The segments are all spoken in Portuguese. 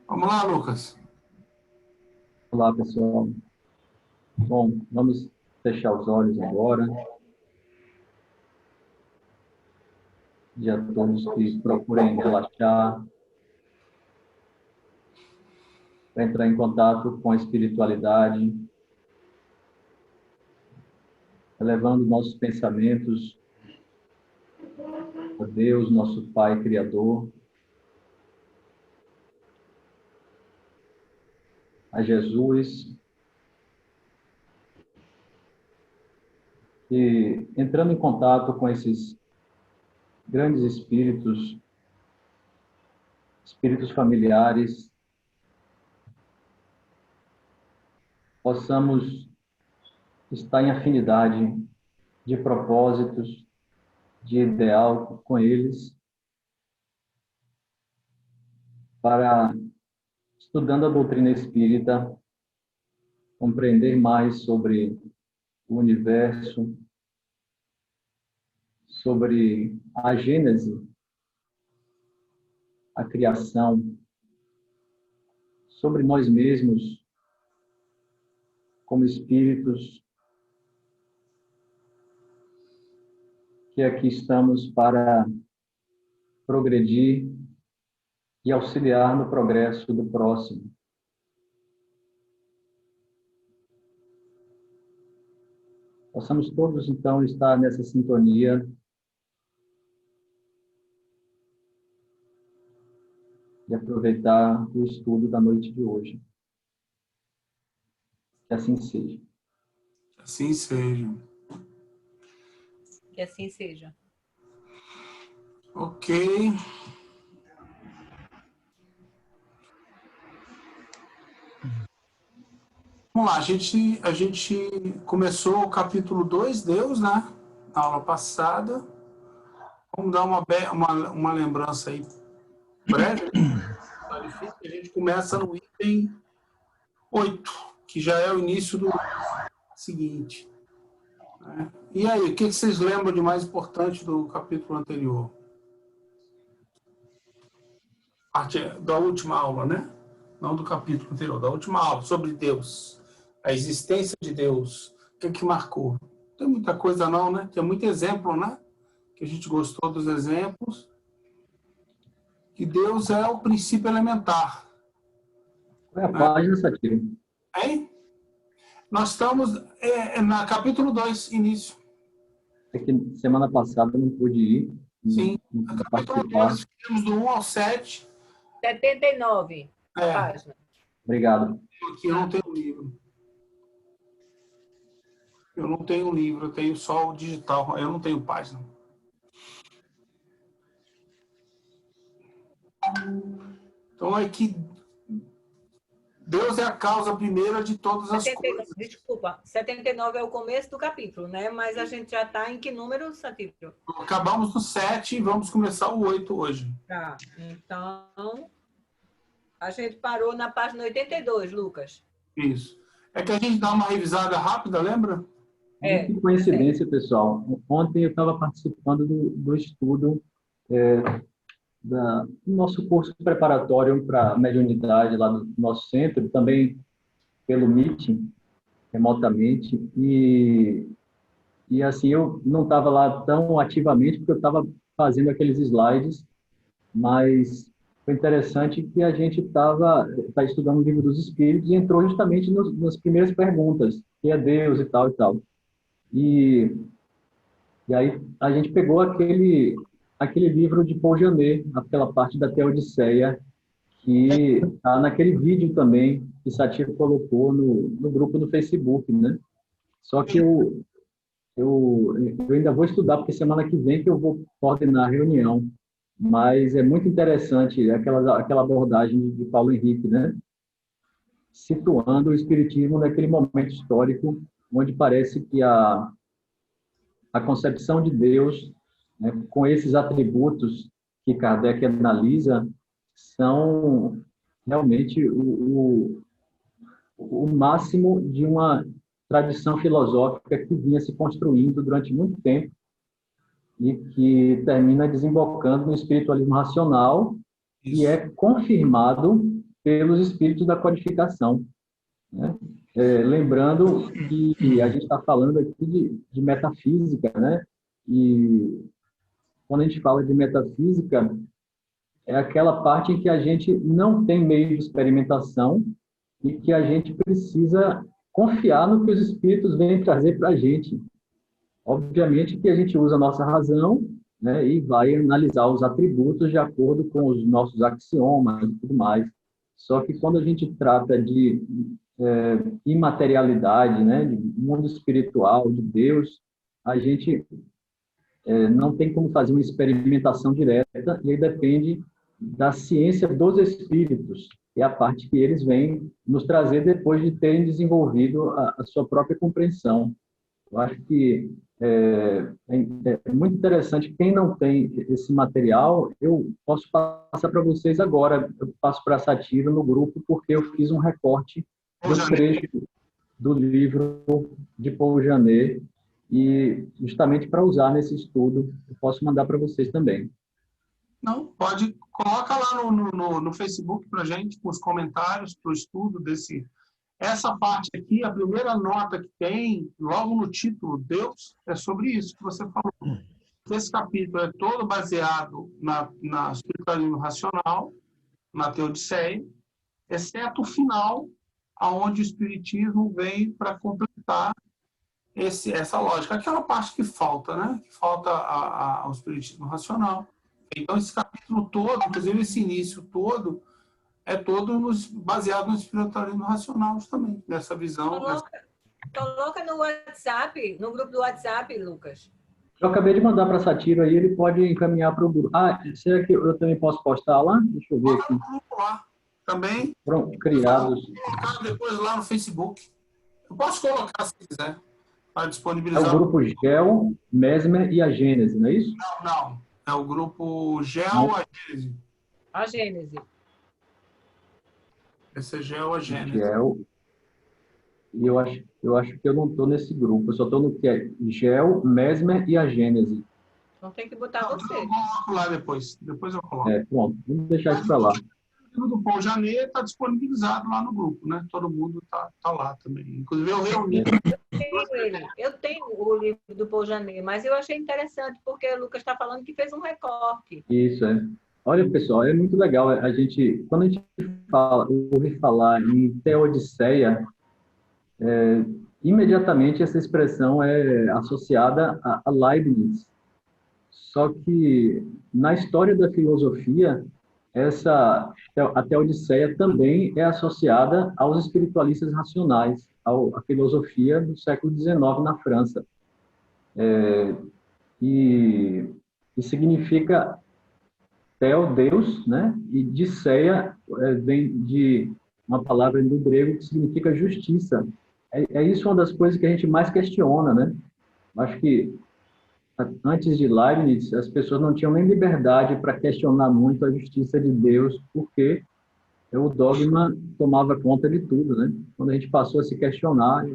Vamos lá, Lucas. Olá, pessoal. Bom, vamos fechar os olhos agora. E a todos que procurem relaxar, para entrar em contato com a espiritualidade, elevando nossos pensamentos a Deus, nosso Pai Criador, a Jesus, e entrando em contato com esses grandes espíritos, espíritos familiares, possamos estar em afinidade de propósitos, de ideal com eles, para, estudando a doutrina espírita, compreender mais sobre o universo, sobre a gênese, a criação, sobre nós mesmos, como espíritos, que aqui estamos para progredir e auxiliar no progresso do próximo. Possamos todos, então, estar nessa sintonia e aproveitar o estudo da noite de hoje. Que assim seja. Que assim seja. Que assim seja. Ok. Vamos lá, a gente começou o capítulo 2, Deus, né? Na aula passada. Vamos dar uma lembrança aí breve. A gente começa no item 8, que já é o início do seguinte. Né? E aí, o que vocês lembram de mais importante do capítulo anterior? Parte da última aula, né? Não do capítulo anterior, da última aula, sobre Deus. A existência de Deus. O que marcou? Não tem muita coisa não, né? Tem muito exemplo, né? Que a gente gostou dos exemplos. Que Deus é o princípio elementar. Qual é a página, Satiro? Hein? Nós estamos na capítulo 2, início. É que semana passada eu não pude ir. Sim. Não Capítulo participar. 2, temos do 1 ao 7. 79 página. Obrigado. Aqui eu não tenho livro. Eu não tenho livro, eu tenho só o digital. Eu não tenho página. Então é que Deus é a causa primeira de todas as coisas. Desculpa, 79 é o começo do capítulo, né? Mas a gente já está em que número, Satiro? Acabamos no 7 e vamos começar o 8 hoje. Tá, então a gente parou na página 82, Lucas. Isso. É que a gente dá uma revisada rápida, lembra? Que coincidência, pessoal. Ontem eu estava participando do estudo do nosso curso preparatório para a mediunidade lá do nosso centro, também pelo Meeting, remotamente, e assim, eu não estava lá tão ativamente, porque eu estava fazendo aqueles slides, mas foi interessante que a gente tá estudando o Livro dos Espíritos e entrou justamente nas primeiras perguntas, que é Deus e tal e tal. E aí a gente pegou aquele livro de Paul Janet, aquela parte da Teodiceia, que está naquele vídeo também que Satiro colocou no grupo do Facebook, né? Só que eu ainda vou estudar, porque semana que vem que eu vou coordenar a reunião. Mas é muito interessante aquela abordagem de Paulo Henrique, né? Situando o Espiritismo naquele momento histórico onde parece que a concepção de Deus, né, com esses atributos que Kardec analisa, são realmente o máximo de uma tradição filosófica que vinha se construindo durante muito tempo e que termina desembocando no espiritualismo racional, e é confirmado pelos espíritos da codificação, né? Lembrando que a gente está falando aqui de metafísica, né? E quando a gente fala de metafísica, é aquela parte em que a gente não tem meio de experimentação e que a gente precisa confiar no que os espíritos vêm trazer para a gente. Obviamente que a gente usa a nossa razão, né, e vai analisar os atributos de acordo com os nossos axiomas e tudo mais. Só que quando a gente trata de imaterialidade, né, de mundo espiritual, de Deus, a gente não tem como fazer uma experimentação direta e aí depende da ciência dos espíritos, que é a parte que eles vêm nos trazer depois de terem desenvolvido a sua própria compreensão. Eu acho que é muito interessante. Quem não tem esse material, eu posso passar para vocês agora. Eu passo para a Satiro no grupo, porque eu fiz um recorte do trecho do livro de Paul Janet, e justamente para usar nesse estudo, eu posso mandar para vocês também. Não, pode, coloca lá no Facebook para a gente, com os comentários para o estudo desse. Essa parte aqui, a primeira nota que tem, logo no título, Deus, é sobre isso que você falou. Esse capítulo é todo baseado na espiritualismo racional, na Teodiceia, exceto o final, aonde o espiritismo vem para completar essa lógica. Aquela parte que falta, né? Que falta ao espiritismo racional. Então, esse capítulo todo, inclusive esse início todo, é todo baseado no espiritualismo racional, justamente, nessa visão. Coloca no WhatsApp, no grupo do WhatsApp, Lucas. Eu acabei de mandar para a Satiro aí, ele pode encaminhar para o grupo. Ah, será que eu também posso postar lá? Deixa eu ver aqui. No grupo lá também. Pronto, criados. Vou colocar depois lá no Facebook. Eu posso colocar se quiser, para É disponibilizar. o grupo Gel, Mesmer e a Gênese, não é isso? Não. É o grupo Gel, a Gênese. A Gênese. Esse é Gel, a Gênese. Gel. E eu acho que eu não estou nesse grupo. Eu só estou no que é Gel, Mesmer e a Gênese. Não tem que botar Não, você. eu coloco lá depois. Depois eu coloco. Pronto, vamos deixar isso para lá. O livro do Paul Janet está disponibilizado lá no grupo, né? Todo mundo tá lá também. Inclusive, eu reuni. Eu tenho o livro do Paul Janet, mas eu achei interessante, porque o Lucas está falando que fez um recorte. Isso, é. Olha, pessoal, é muito legal. Quando a gente ouve falar em Teodiceia, imediatamente essa expressão é associada a Leibniz. Só que, na história da filosofia, a Teodiceia também é associada aos espiritualistas racionais, à filosofia do século XIX na França. E significa Theo, Deus, né? E Diceia vem de uma palavra do grego que significa justiça. Isso uma das coisas que a gente mais questiona, né? Acho que antes de Leibniz, as pessoas não tinham nem liberdade para questionar muito a justiça de Deus, porque o dogma tomava conta de tudo, né? Quando a gente passou a se questionar,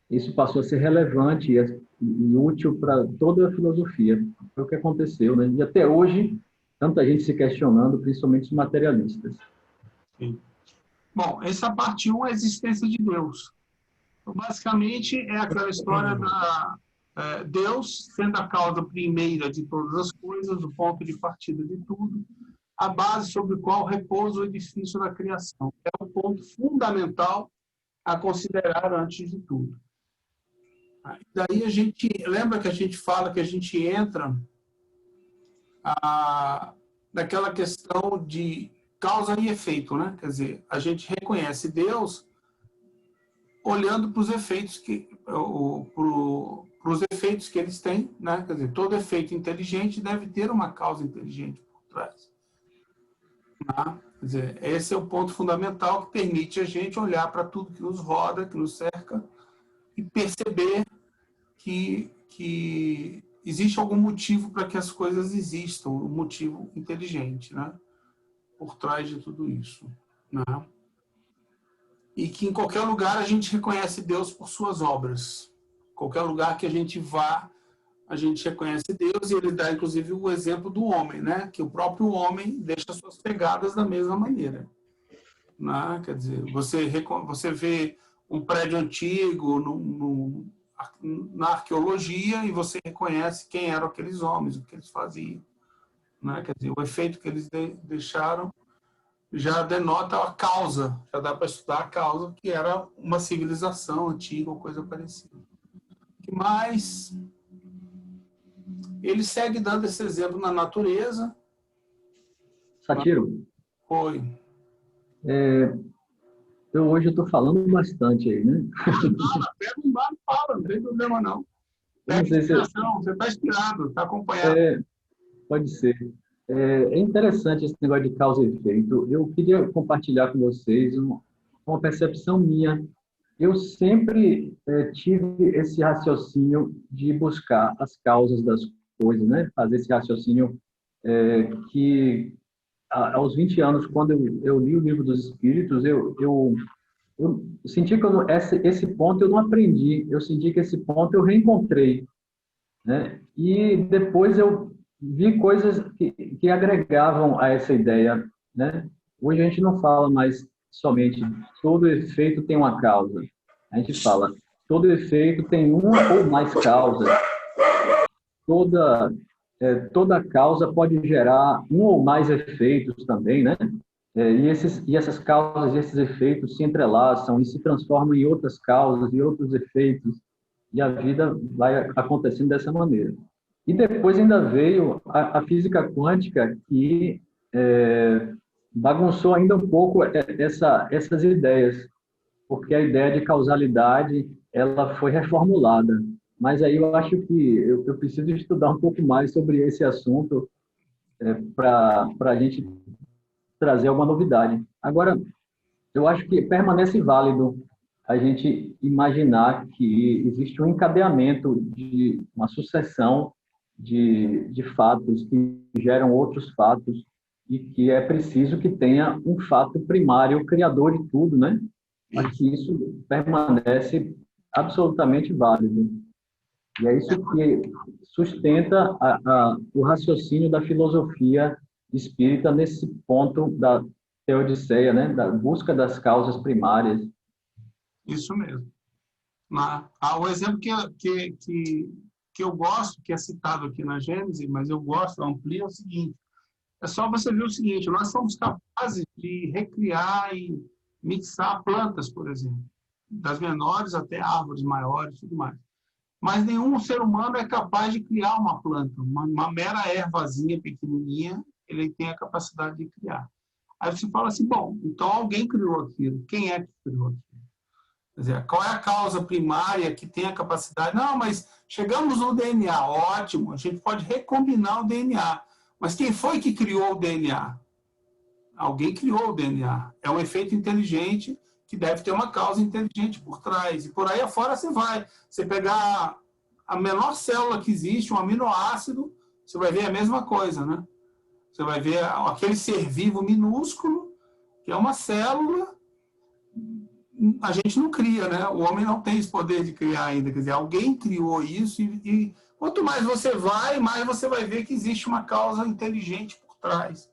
isso passou a ser relevante e útil para toda a filosofia. Foi o que aconteceu, né? E até hoje, tanta gente se questionando, principalmente os materialistas. Sim. Bom, essa parte 1 é a existência de Deus. Então, basicamente, é aquela história da Deus sendo a causa primeira de todas as coisas, o ponto de partida de tudo, a base sobre o qual repousa o edifício da criação. É o ponto fundamental a considerar antes de tudo. Daí a gente, lembra que a gente fala que a gente entra naquela questão de causa e efeito, né? Quer dizer, a gente reconhece Deus olhando para os efeitos para os efeitos que eles têm, né? Quer dizer, todo efeito inteligente deve ter uma causa inteligente por trás. Né? Quer dizer, esse é o ponto fundamental que permite a gente olhar para tudo que nos roda, que nos cerca, e perceber que existe algum motivo para que as coisas existam, um motivo inteligente, né? Por trás de tudo isso. Né? E que em qualquer lugar a gente reconhece Deus por suas obras. Qualquer lugar que a gente vá, a gente reconhece Deus, e ele dá, inclusive, o exemplo do homem, né? Que o próprio homem deixa suas pegadas da mesma maneira. Né? Quer dizer, você vê um prédio antigo na arqueologia e você reconhece quem eram aqueles homens, o que eles faziam. Né? Quer dizer, o efeito que eles deixaram já denota a causa, já dá para estudar a causa, que era uma civilização antiga ou coisa parecida. Mas ele segue dando esse exemplo na natureza. Satiro, Foi. hoje eu estou falando bastante aí, né? Pega um bar e fala, não tem problema não. Eu não Pega sei se... inspiração, você está inspirado, está acompanhado. Pode ser. É interessante esse negócio de causa e efeito. Eu queria compartilhar com vocês uma percepção minha. Eu sempre tive esse raciocínio de buscar as causas das coisas, né? Fazer esse raciocínio que, aos 20 anos, quando eu li o Livro dos Espíritos, eu senti que esse ponto eu não aprendi. Eu senti que esse ponto eu reencontrei, né? E depois eu vi coisas que agregavam a essa ideia, né? Hoje a gente não fala mais somente todo efeito tem uma causa. A gente fala todo efeito tem uma ou mais causas. Toda causa pode gerar um ou mais efeitos também, né? E essas causas e esses efeitos se entrelaçam e se transformam em outras causas e outros efeitos, e a vida vai acontecendo dessa maneira. E depois ainda veio a física quântica, que bagunçou ainda um pouco essas ideias, porque a ideia de causalidade ela foi reformulada. Mas aí eu acho que eu preciso estudar um pouco mais sobre esse assunto para a gente trazer alguma novidade. Agora, eu acho que permanece válido a gente imaginar que existe um encadeamento de uma sucessão de fatos que geram outros fatos e que é preciso que tenha um fato primário, criador de tudo, né? Mas que isso permanece absolutamente válido. E é isso que sustenta o raciocínio da filosofia espírita nesse ponto da teodiceia, né? Da busca das causas primárias. Isso mesmo. O exemplo que eu gosto, que é citado aqui na Gênesis, mas eu gosto, amplio, é o seguinte: é só você ver o seguinte, nós somos capazes de recriar e mixar plantas, por exemplo, das menores até árvores maiores e tudo mais. Mas nenhum ser humano é capaz de criar uma planta, uma mera ervazinha pequenininha, ele tem a capacidade de criar. Aí você fala assim, bom, então alguém criou aquilo. Quem é que criou aquilo? Quer dizer, qual é a causa primária que tem a capacidade? Não, mas chegamos no DNA, ótimo, a gente pode recombinar o DNA. Mas quem foi que criou o DNA? Alguém criou o DNA. É um efeito inteligente que deve ter uma causa inteligente por trás. E por aí afora você vai. Você pegar a menor célula que existe, um aminoácido, você vai ver a mesma coisa, né? Você vai ver aquele ser vivo minúsculo, que é uma célula, a gente não cria, né? O homem não tem esse poder de criar ainda. Quer dizer, alguém criou isso e quanto mais você vai, mais você vai ver que existe uma causa inteligente por trás.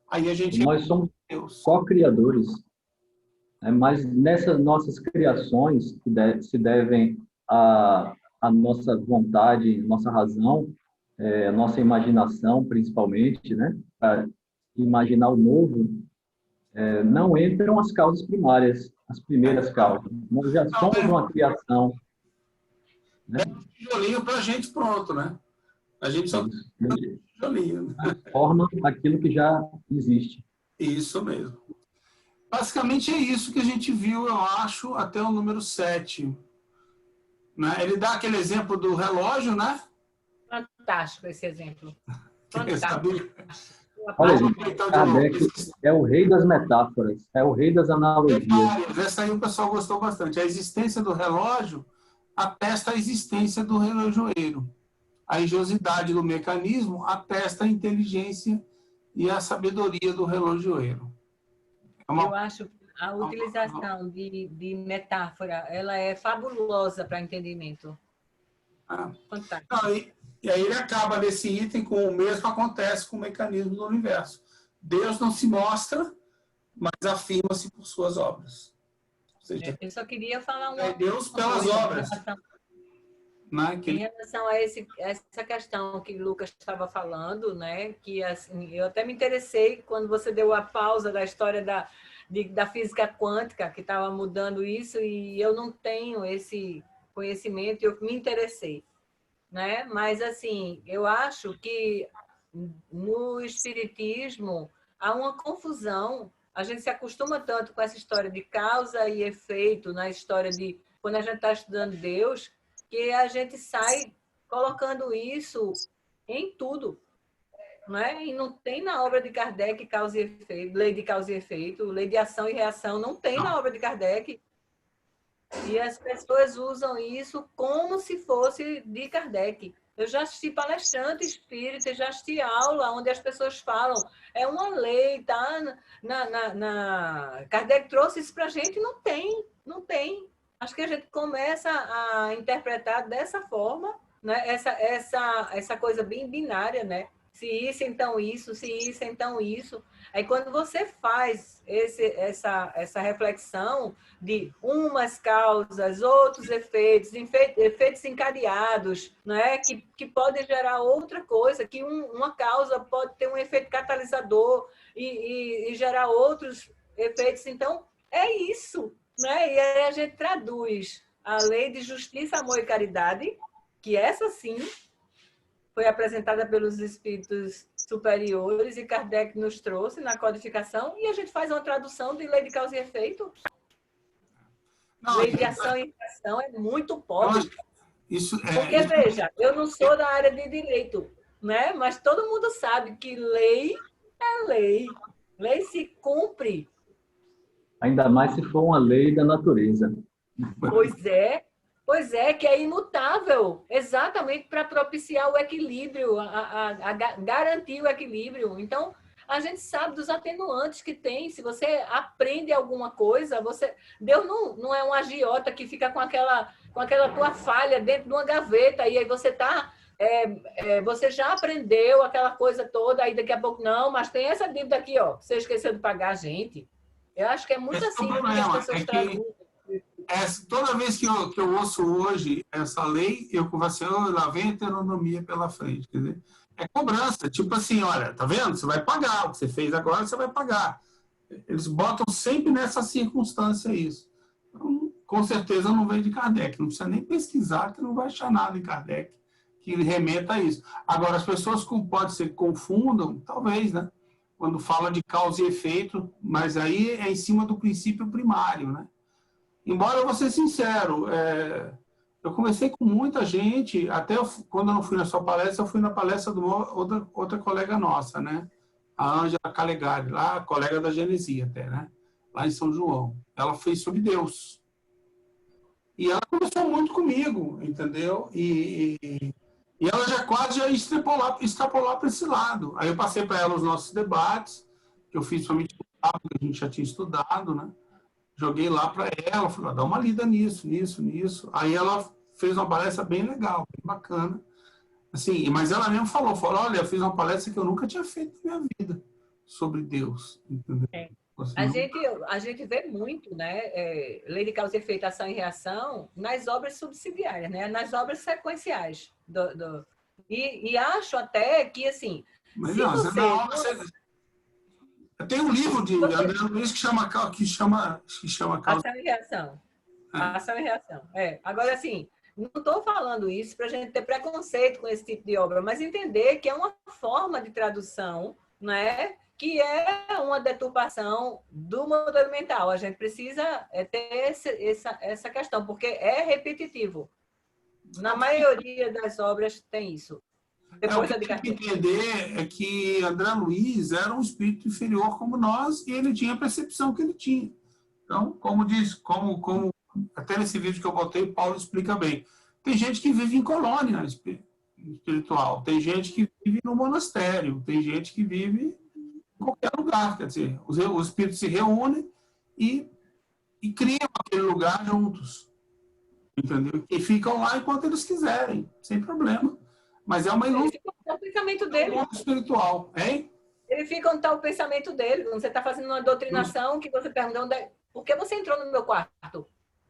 Aí a gente... Nós somos co-criadores, né? Mas nessas nossas criações, que se devem à nossa vontade, nossa razão, a nossa imaginação, principalmente, né? Para imaginar o novo, não entram as causas primárias, as primeiras causas. Nós já somos uma criação. Né? Tijolinho para a gente, pronto, né? A gente só tijolinho. Forma aquilo que já existe. Isso mesmo. Basicamente é isso que a gente viu, eu acho, até o número 7. Né? Ele dá aquele exemplo do relógio, né? Fantástico esse exemplo. Fantástico. Olha, gente, Kardec é o rei das metáforas, é o rei das analogias. Essa aí o pessoal gostou bastante. A existência do relógio atesta a existência do relojoeiro. A engenhosidade do mecanismo atesta a inteligência e a sabedoria do relojoeiro. Eu acho que a utilização de metáfora ela é fabulosa para entendimento. Fantástico. E aí ele acaba nesse item com o mesmo acontece com o mecanismo do universo. Deus não se mostra, mas afirma-se por suas obras. Ou seja, Eu só queria falar é Deus pelas coisa obras. Né? em relação a essa questão que o Lucas estava falando, né? Que assim, eu até me interessei quando você deu a pausa da história da física quântica, que estava mudando isso, e eu não tenho esse conhecimento, e eu me interessei, né? Mas, assim, eu acho que no espiritismo há uma confusão. A gente se acostuma tanto com essa história de causa e efeito, na história de quando a gente está estudando Deus, que a gente sai colocando isso em tudo, né? E não tem na obra de Kardec causa e efeito, lei de causa e efeito, lei de ação e reação, não tem na obra de Kardec. E as pessoas usam isso como se fosse de Kardec. Eu já assisti palestrante espírita, já assisti aula onde as pessoas falam, é uma lei, tá? Kardec trouxe isso para a gente, não tem, não tem. Acho que a gente começa a interpretar dessa forma, né? Essa coisa bem binária, né? Se isso, então isso, se isso, então isso. Aí quando você faz essa reflexão de umas causas, outros efeitos, efeitos encadeados, né? que podem gerar outra coisa, que uma causa pode ter um efeito catalisador e gerar outros efeitos. Então, é isso. Né? E aí a gente traduz a lei de justiça, amor e caridade, que essa sim foi apresentada pelos espíritos superiores e Kardec nos trouxe na codificação, e a gente faz uma tradução de lei de causa e efeito. Não, lei de ação e reação é muito pobre. Isso Porque, veja, eu não sou da área de direito, né? Mas todo mundo sabe que lei é lei. Lei se cumpre. Ainda mais se for uma lei da natureza. Pois é, que é imutável, exatamente para propiciar o equilíbrio, a garantir o equilíbrio. Então, a gente sabe dos atenuantes que tem. Se você aprende alguma coisa, Deus não é um agiota que fica com aquela tua falha dentro de uma gaveta, e aí você você já aprendeu aquela coisa toda, aí daqui a pouco, não, mas tem essa dívida aqui, ó, você esqueceu de pagar a gente. Eu acho que é muito assim que as pessoas traduzem. Toda vez que eu ouço hoje essa lei, eu converso, lá vem a heteronomia pela frente. Quer dizer, é cobrança, tipo assim, olha, tá vendo? Você vai pagar, o que você fez agora, você vai pagar. Eles botam sempre nessa circunstância isso. Então, com certeza não vem de Kardec, não precisa nem pesquisar, que não vai achar nada em Kardec que remeta a isso. Agora, as pessoas pode ser que confundam, talvez, né? Quando fala de causa e efeito, mas aí é em cima do princípio primário, né? Embora eu vou ser sincero, eu conversei com muita gente, até quando eu não fui na sua palestra, eu fui na palestra de outra colega nossa, né? A Ângela Calegari, lá, colega da Genesia até, né? Lá em São João. Ela fez sobre Deus. E ela conversou muito comigo, entendeu? E ela já quase já extrapolar para esse lado. Aí eu passei para ela os nossos debates, que eu fiz somente no sábado, que a gente já tinha estudado, né? Joguei lá para ela, falei, dá uma lida nisso. Aí ela fez uma palestra bem legal, bem bacana. Assim, mas ela mesmo falou, olha, eu fiz uma palestra que eu nunca tinha feito na minha vida sobre Deus, entendeu? Assim, A gente vê muito, né, lei de causa e efeito, ação e reação, nas obras subsidiárias, né, nas obras sequenciais. E acho até que, assim, mas se não, você... Tem um livro de André Luiz que chama causa. Ação e reação. Ação e reação. Agora, assim, não estou falando isso para a gente ter preconceito com esse tipo de obra, mas entender que é uma forma de tradução, né, que é uma deturpação do modelo mental. A gente precisa ter essa questão, porque é repetitivo. Na maioria das obras tem isso. O que a gente tem que entender é que André Luiz era um espírito inferior como nós e ele tinha a percepção que ele tinha. Então, como até nesse vídeo que eu botei, Paulo explica bem. Tem gente que vive em colônia espiritual, tem gente que vive no monastério, tem gente que vive em qualquer lugar. Quer dizer, os espíritos se reúnem e criam aquele lugar juntos. Entendeu? E ficam lá enquanto eles quiserem, sem problema. Mas é uma Ele ilusão fica onde está o pensamento do dele. mundo espiritual, hein? Ele fica onde está o pensamento dele. Quando você está fazendo uma doutrinação, que você pergunta por que você entrou no meu quarto?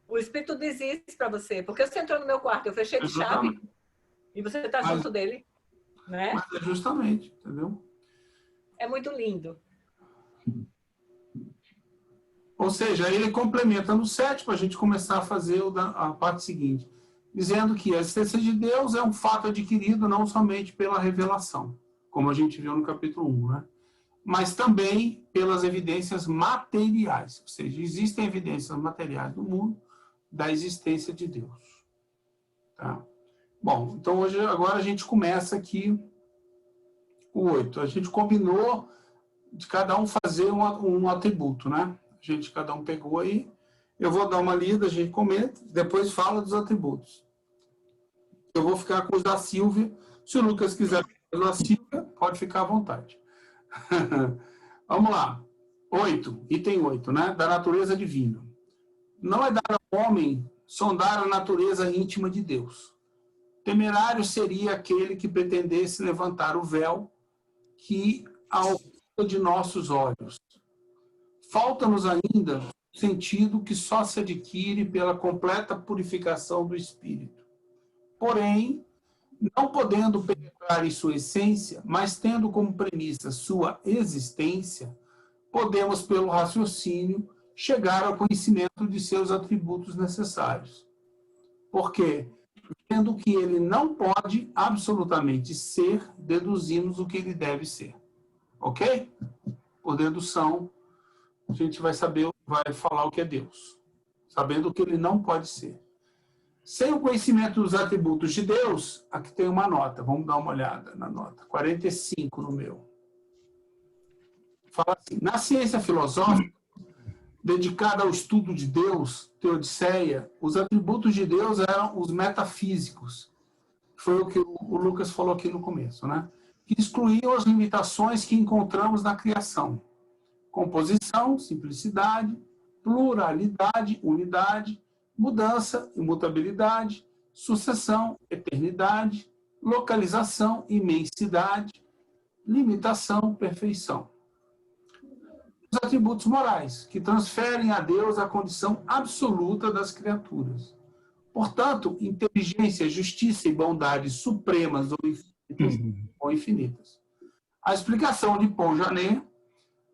O Espírito diz isso para você. Por que você entrou no meu quarto? Eu fechei de chave Exatamente. e você está Mas- junto dele. Né? Mas é justamente, entendeu? É muito lindo. Ou seja, ele complementa no 7 para a gente começar a fazer a parte seguinte, dizendo que a existência de Deus é um fato adquirido não somente pela revelação, como a gente viu no capítulo 1, né? Mas também pelas evidências materiais. Ou seja, existem evidências materiais no mundo da existência de Deus. Tá? Bom, então agora a gente começa aqui o 8. A gente combinou de cada um fazer um atributo, né? Cada um pegou aí. Eu vou dar uma lida, a gente comenta, depois fala dos atributos. Eu vou ficar com os da Silvia. Se o Lucas quiser os da Silvia, pode ficar à vontade. Vamos lá. 8, item 8, né? Da natureza divina. Não é dar ao homem sondar a natureza íntima de Deus. Temerário seria aquele que pretendesse levantar o véu que ao de nossos olhos. Falta-nos ainda o sentido que só se adquire pela completa purificação do espírito. Porém, não podendo penetrar em sua essência, mas tendo como premissa sua existência, podemos, pelo raciocínio, chegar ao conhecimento de seus atributos necessários. Porque, vendo que ele não pode absolutamente ser, deduzimos o que ele deve ser. Ok? Por dedução, a gente vai falar o que é Deus, sabendo o que ele não pode ser. Sem o conhecimento dos atributos de Deus, aqui tem uma nota, vamos dar uma olhada na nota, 45 no meu. Fala assim, na ciência filosófica, dedicada ao estudo de Deus, Teodiceia, os atributos de Deus eram os metafísicos. Foi o que o Lucas falou aqui no começo, né? Que excluíam as limitações que encontramos na criação. Composição, simplicidade, pluralidade, unidade, mudança, imutabilidade, sucessão, eternidade, localização, imensidade, limitação, perfeição. Os atributos morais, que transferem a Deus a condição absoluta das criaturas. Portanto, inteligência, justiça e bondade supremas ou infinitas. A explicação de Paul Janet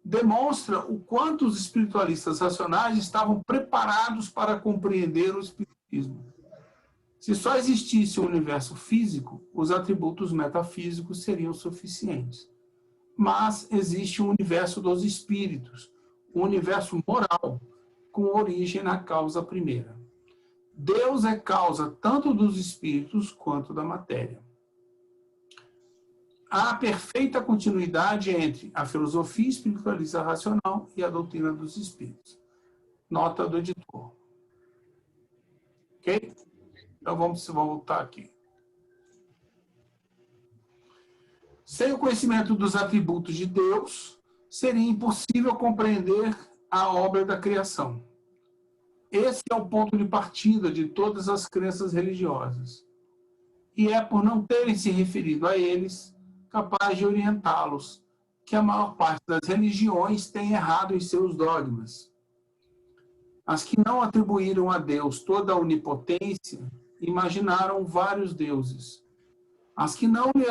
demonstra o quanto os espiritualistas racionais estavam preparados para compreender o espiritismo. Se só existisse um universo físico, os atributos metafísicos seriam suficientes. Mas existe um universo dos espíritos, um universo moral, com origem na causa primeira. Deus é causa tanto dos espíritos quanto da matéria. Há perfeita continuidade entre a filosofia espiritualista racional e a doutrina dos espíritos. Nota do editor. Ok? Então vamos voltar aqui. Sem o conhecimento dos atributos de Deus, seria impossível compreender a obra da criação. Esse é o ponto de partida de todas as crenças religiosas. E é por não terem se referido a eles, capaz de orientá-los, que a maior parte das religiões tem errado em seus dogmas. As que não atribuíram a Deus toda a onipotência, imaginaram vários deuses. As que não lhe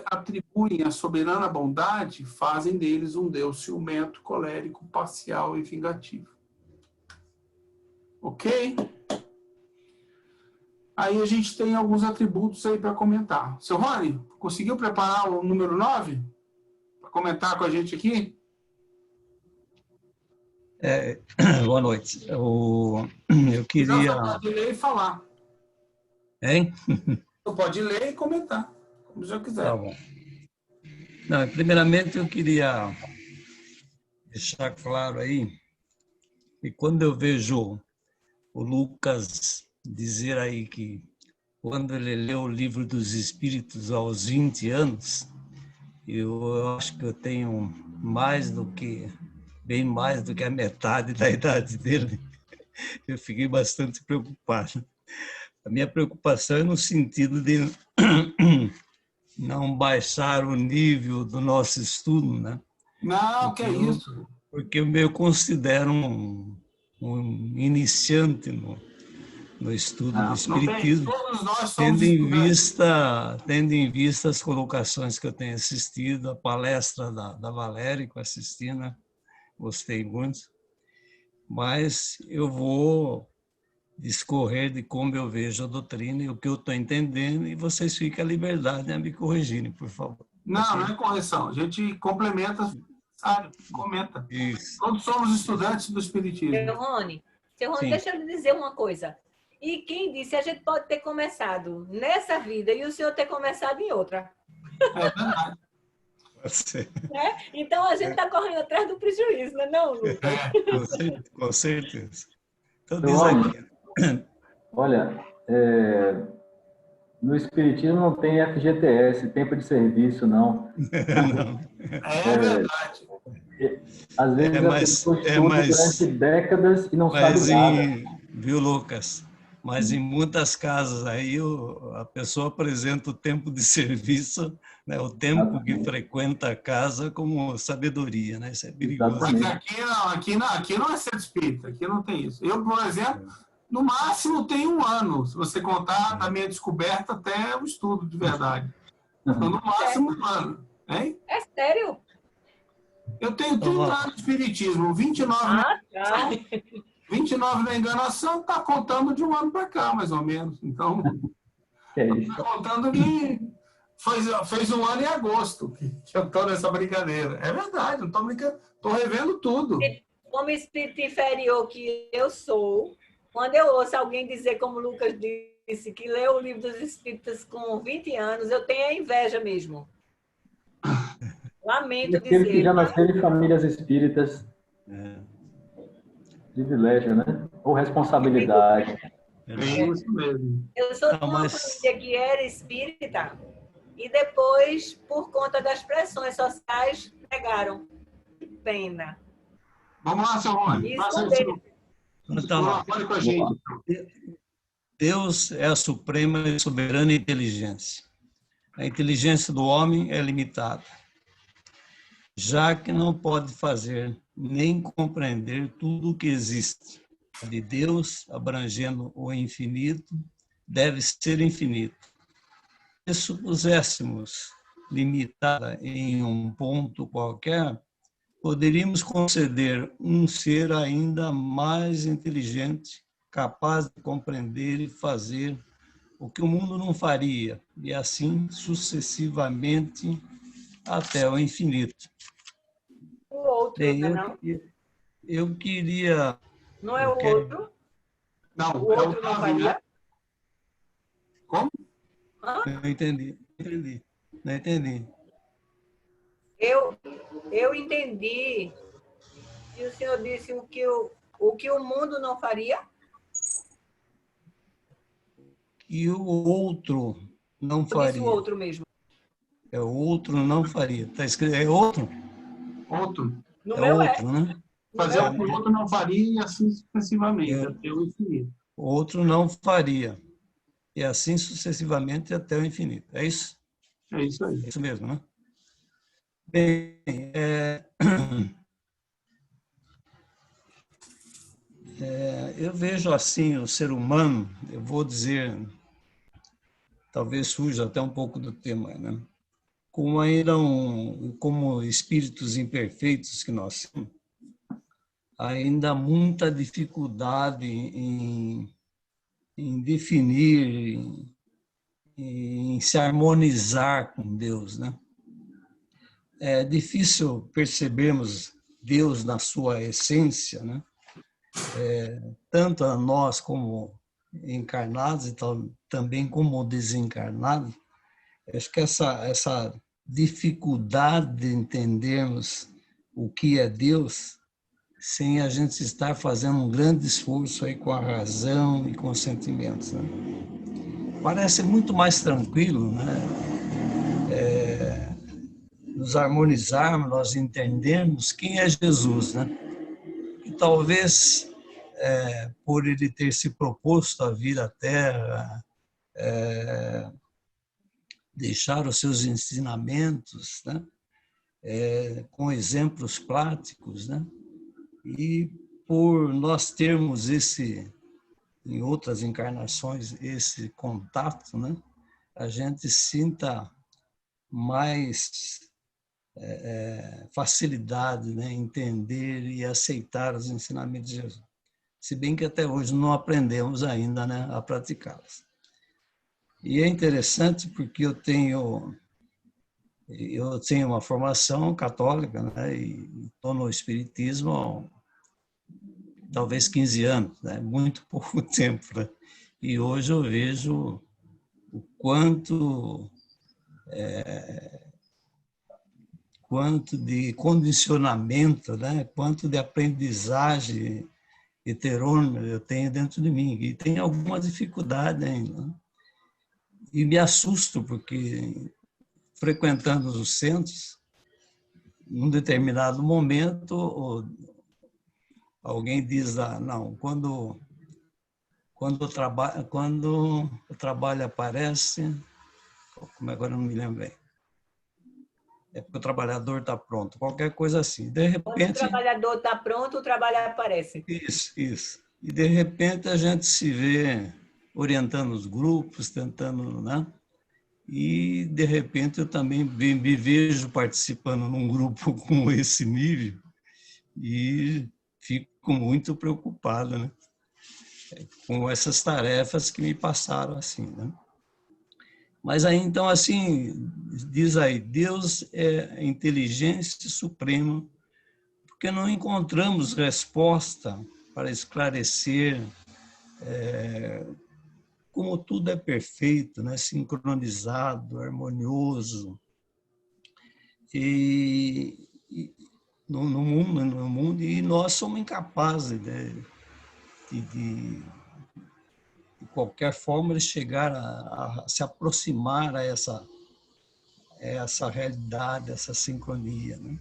atribuem a soberana bondade, fazem deles um Deus ciumento, colérico, parcial e vingativo. Ok? Aí a gente tem alguns atributos aí para comentar. Seu Rony, conseguiu preparar o número 9? Para comentar com a gente aqui? Boa noite. Eu queria... Você pode ler e falar. Hein? Você pode ler e comentar, como já quiser. Tá bom. Não, primeiramente, eu queria deixar claro aí que quando eu vejo o Lucas dizer aí que quando ele leu o Livro dos Espíritos aos 20 anos, eu acho que eu tenho bem mais do que a metade da idade dele. Eu fiquei bastante preocupado. A minha preocupação é no sentido de não baixar o nível do nosso estudo, né? Não, que é isso. Porque eu me considero um iniciante no estudo do Não, Não tem, Espiritismo, todos nós somos estudantes. tendo em vista as colocações que eu tenho assistido, a palestra da Valéria que eu assisti, né? Gostei muito, mas eu vou discorrer de como eu vejo a doutrina e o que eu estou entendendo, e vocês fiquem à liberdade a me corrigirem, por favor. Não, não é correção. A gente complementa, sabe? Comenta. Isso. Todos somos estudantes do Espiritismo. Seu Rony, Sim. deixa eu lhe dizer uma coisa. E quem disse a gente pode ter começado nessa vida e o senhor ter começado em outra? É verdade. Pode ser. Né? Então a gente está correndo atrás do prejuízo, não é não, Lucas? Com certeza. Então, Seu diz Rony, aqui. olha, no Espiritismo não tem FGTS, tempo de serviço, não. Não. É verdade. Às vezes a pessoa estuda mas durante décadas e não sabe nada. viu, Lucas? Mas em muitas casas aí a pessoa apresenta o tempo de serviço, né, o tempo que frequenta a casa como sabedoria, né? Isso é perigoso. Mas aqui não é centro espírita, aqui não tem isso. Eu, por exemplo, no máximo tenho 1 ano, se você contar da minha descoberta até o estudo de verdade. Então, no máximo 1 ano. Hein? É sério? Eu tenho 30 anos de espiritismo, 29 tá. 29 na enganação, está contando de 1 ano para cá, mais ou menos. Então, está contando que fez 1 ano em agosto que eu estou nessa brincadeira. É verdade, não estou brincando, estou revendo tudo. Como espírito inferior que eu sou, quando eu ouço alguém dizer, como o Lucas disse, que leu o livro dos Espíritas com 20 anos, eu tenho a inveja mesmo. Lamento Aquele que dizer. já nasceu em famílias espíritas, privilégio, né? Ou responsabilidade. É isso mesmo. Eu sou de uma família que era espírita e depois, por conta das pressões sociais, negaram. Que pena. Vamos lá, seu Rony. Colabore com a gente. Deus é a suprema e soberana inteligência. A inteligência do homem é limitada, já que não pode fazer nem compreender tudo o que existe. A de Deus, abrangendo o infinito, deve ser infinito. Se supuséssemos limitada em um ponto qualquer, poderíamos conceder um ser ainda mais inteligente, capaz de compreender e fazer o que o mundo não faria, e assim sucessivamente até o infinito. O outro, não? Eu queria... Não é o outro? Não, o outro não faria? Como? Eu entendi. Não entendi. Eu entendi que o senhor disse o que o mundo não faria? E o outro não faria. Disse o outro mesmo. É o outro não faria. Está escrito, é outro? Outro. No É meu outro, né? Fazer o que o outro não faria e assim sucessivamente, até o infinito. O outro não faria. E assim sucessivamente até o infinito. É isso? É isso aí. É isso mesmo, né? Bem, eu vejo assim o ser humano, eu vou dizer, talvez fuja até um pouco do tema, né? Como ainda como espíritos imperfeitos que nós somos, ainda há muita dificuldade em definir, em se harmonizar com Deus, né? É difícil percebermos Deus na sua essência, né? Tanto a nós como encarnados e também como desencarnados. Acho que essa dificuldade de entendermos o que é Deus, sem a gente estar fazendo um grande esforço aí com a razão e com os sentimentos, né? Parece muito mais tranquilo, né? Nos harmonizarmos, nós entendermos quem é Jesus, né? E talvez por ele ter se proposto a vir à Terra, deixar os seus ensinamentos, né? Com exemplos práticos, né? E por nós termos em outras encarnações, esse contato, né? A gente sinta mais facilidade, né? Em entender e aceitar os ensinamentos de Jesus. Se bem que até hoje não aprendemos ainda, né? A praticá-los. E é interessante porque eu tenho uma formação católica, né? E estou no espiritismo há talvez 15 anos, né? Muito pouco tempo, né? E hoje eu vejo o quanto de condicionamento, né? Quanto de aprendizagem heterônoma eu tenho dentro de mim. E tenho alguma dificuldade ainda, né? E me assusto porque, frequentando os centros, num determinado momento, alguém diz, não, quando o trabalho aparece, como agora eu não me lembro bem, é porque o trabalhador está pronto, qualquer coisa assim. De Quando o repente, trabalhador está pronto, o trabalho aparece. isso. E de repente a gente se vê orientando os grupos, tentando, né? E de repente eu também me vejo participando num grupo com esse nível e fico muito preocupado, né? Com essas tarefas que me passaram assim, né? Mas aí, então, assim, diz aí, Deus é a inteligência suprema, porque não encontramos resposta para esclarecer como tudo é perfeito, né? Sincronizado, harmonioso, e no mundo, e nós somos incapazes, né? de qualquer forma de chegar a se aproximar a essa realidade, essa sincronia, né?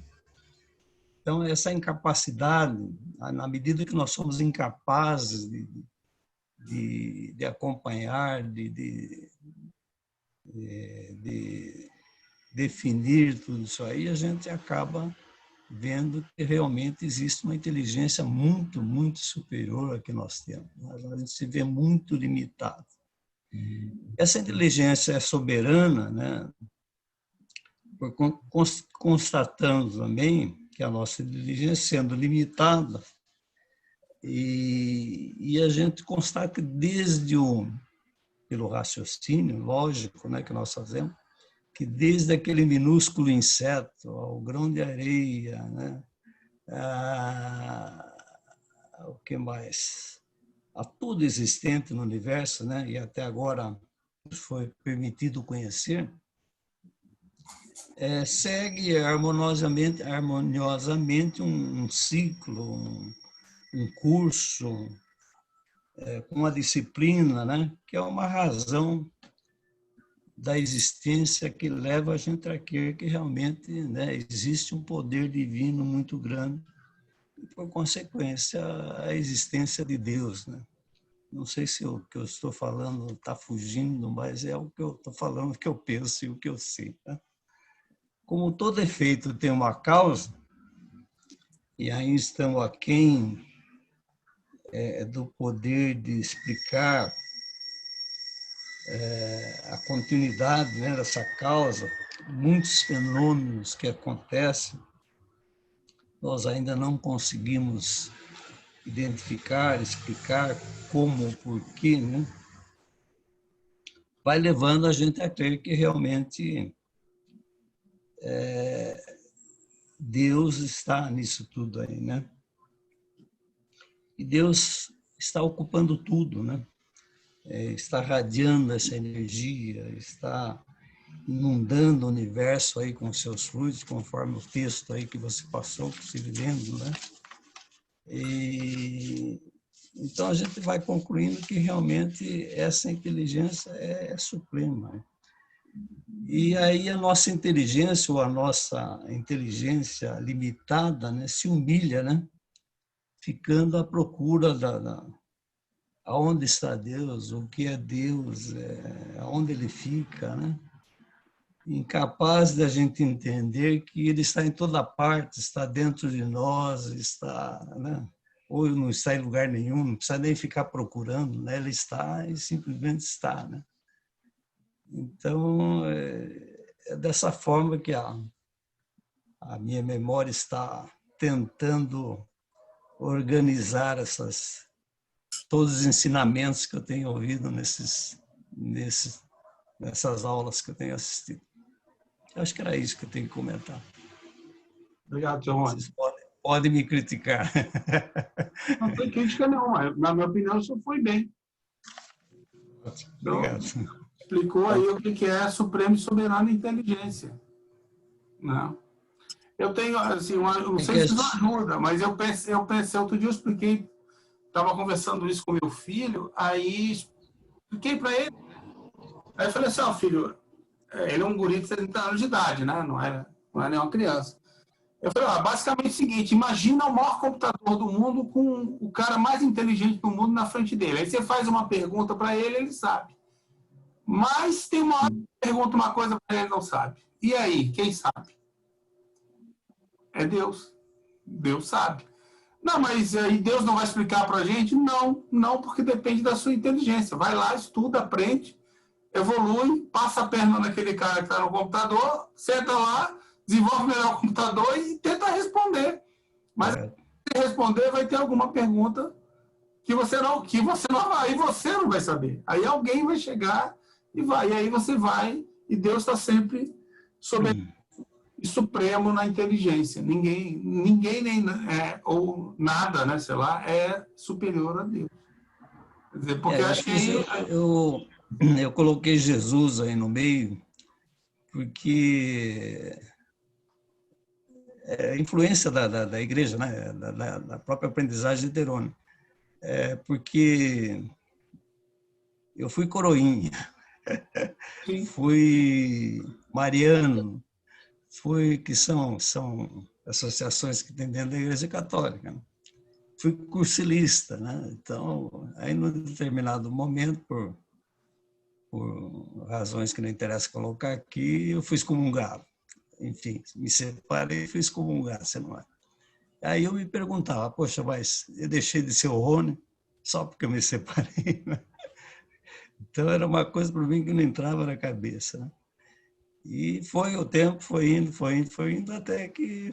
Então, essa incapacidade, na medida que nós somos incapazes de acompanhar, de definir tudo isso aí, a gente acaba vendo que realmente existe uma inteligência muito, muito superior à que nós temos. A gente se vê muito limitado. Essa inteligência é soberana, né? Constatamos também que a nossa inteligência, sendo limitada, e a gente constata que pelo raciocínio lógico, né, que nós fazemos, que desde aquele minúsculo inseto ao grão de areia, né, o que mais? A tudo existente no universo, né, e até agora foi permitido conhecer, segue harmoniosamente um ciclo, um curso, com uma disciplina, né, que é uma razão da existência que leva a gente a crer que realmente, né, existe um poder divino muito grande e, por consequência, a existência de Deus, né? Não sei se o que eu estou falando está fugindo, mas é o que eu estou falando, o que eu penso e o que eu sei, né? Como todo efeito tem uma causa, e aí estamos aquém do poder de explicar a continuidade, né, dessa causa, muitos fenômenos que acontecem, nós ainda não conseguimos identificar, explicar como, porquê, né? Vai levando a gente a crer que realmente Deus está nisso tudo aí, né? E Deus está ocupando tudo, né? Está radiando essa energia, está inundando o universo aí com seus fluidos, conforme o texto aí que você passou, que se lendo, né? E então a gente vai concluindo que realmente essa inteligência é suprema, né? E aí a nossa inteligência, ou a nossa inteligência limitada, né, se humilha, né? Ficando à procura aonde está Deus, o que é Deus, aonde ele fica, né? incapaz da gente entender que ele está em toda parte, está dentro de nós, está, né? Ou não está em lugar nenhum, não precisa nem ficar procurando, né? Ele está e simplesmente está, né? Então, é dessa forma que a minha memória está tentando organizar todos os ensinamentos que eu tenho ouvido nessas aulas que eu tenho assistido. Eu acho que era isso que eu tenho que comentar. Obrigado, João. Vocês podem me criticar. Não tem crítica nenhuma. Na minha opinião, isso foi bem. Então, Obrigado. explicou aí o que é suprema e soberana inteligência. Não. Eu tenho, assim, não sei se isso ajuda, mas eu pensei, outro dia eu expliquei, estava conversando isso com meu filho, aí expliquei para ele, aí eu falei assim, filho, ele é um guri de 70 anos de idade, né? Não é nenhuma criança. Eu falei, basicamente é o seguinte, imagina o maior computador do mundo com o cara mais inteligente do mundo na frente dele. Aí você faz uma pergunta para ele, ele sabe. Mas tem uma hora que pergunta uma coisa para ele, não sabe. E aí, quem sabe? É Deus. Deus sabe. Não, mas aí Deus não vai explicar para a gente? Não, porque depende da sua inteligência. Vai lá, estuda, aprende, evolui, passa a perna naquele cara que está no computador, senta lá, desenvolve melhor o computador e tenta responder. Mas se responder, vai ter alguma pergunta que você não vai, e você não vai saber. Aí alguém vai chegar e aí você vai, e Deus está sempre supremo na inteligência. Ninguém nem ou nada, né, sei lá, é superior a Deus. Quer dizer, porque acho que eu coloquei Jesus aí no meio, porque é influência da igreja, né, da própria aprendizagem de Derone. Porque eu fui coroinha, fui mariano, que são associações que tem dentro da Igreja Católica. Né? Fui cursilista, né? Então, aí num determinado momento, por razões que não interessa colocar aqui, eu fui excomungado. Enfim, me separei e fui excomungado, você não é? Aí eu me perguntava, poxa, mas eu deixei de ser o Rony só porque eu me separei, né? Então era uma coisa para mim que não entrava na cabeça, né? E o tempo foi indo, até que,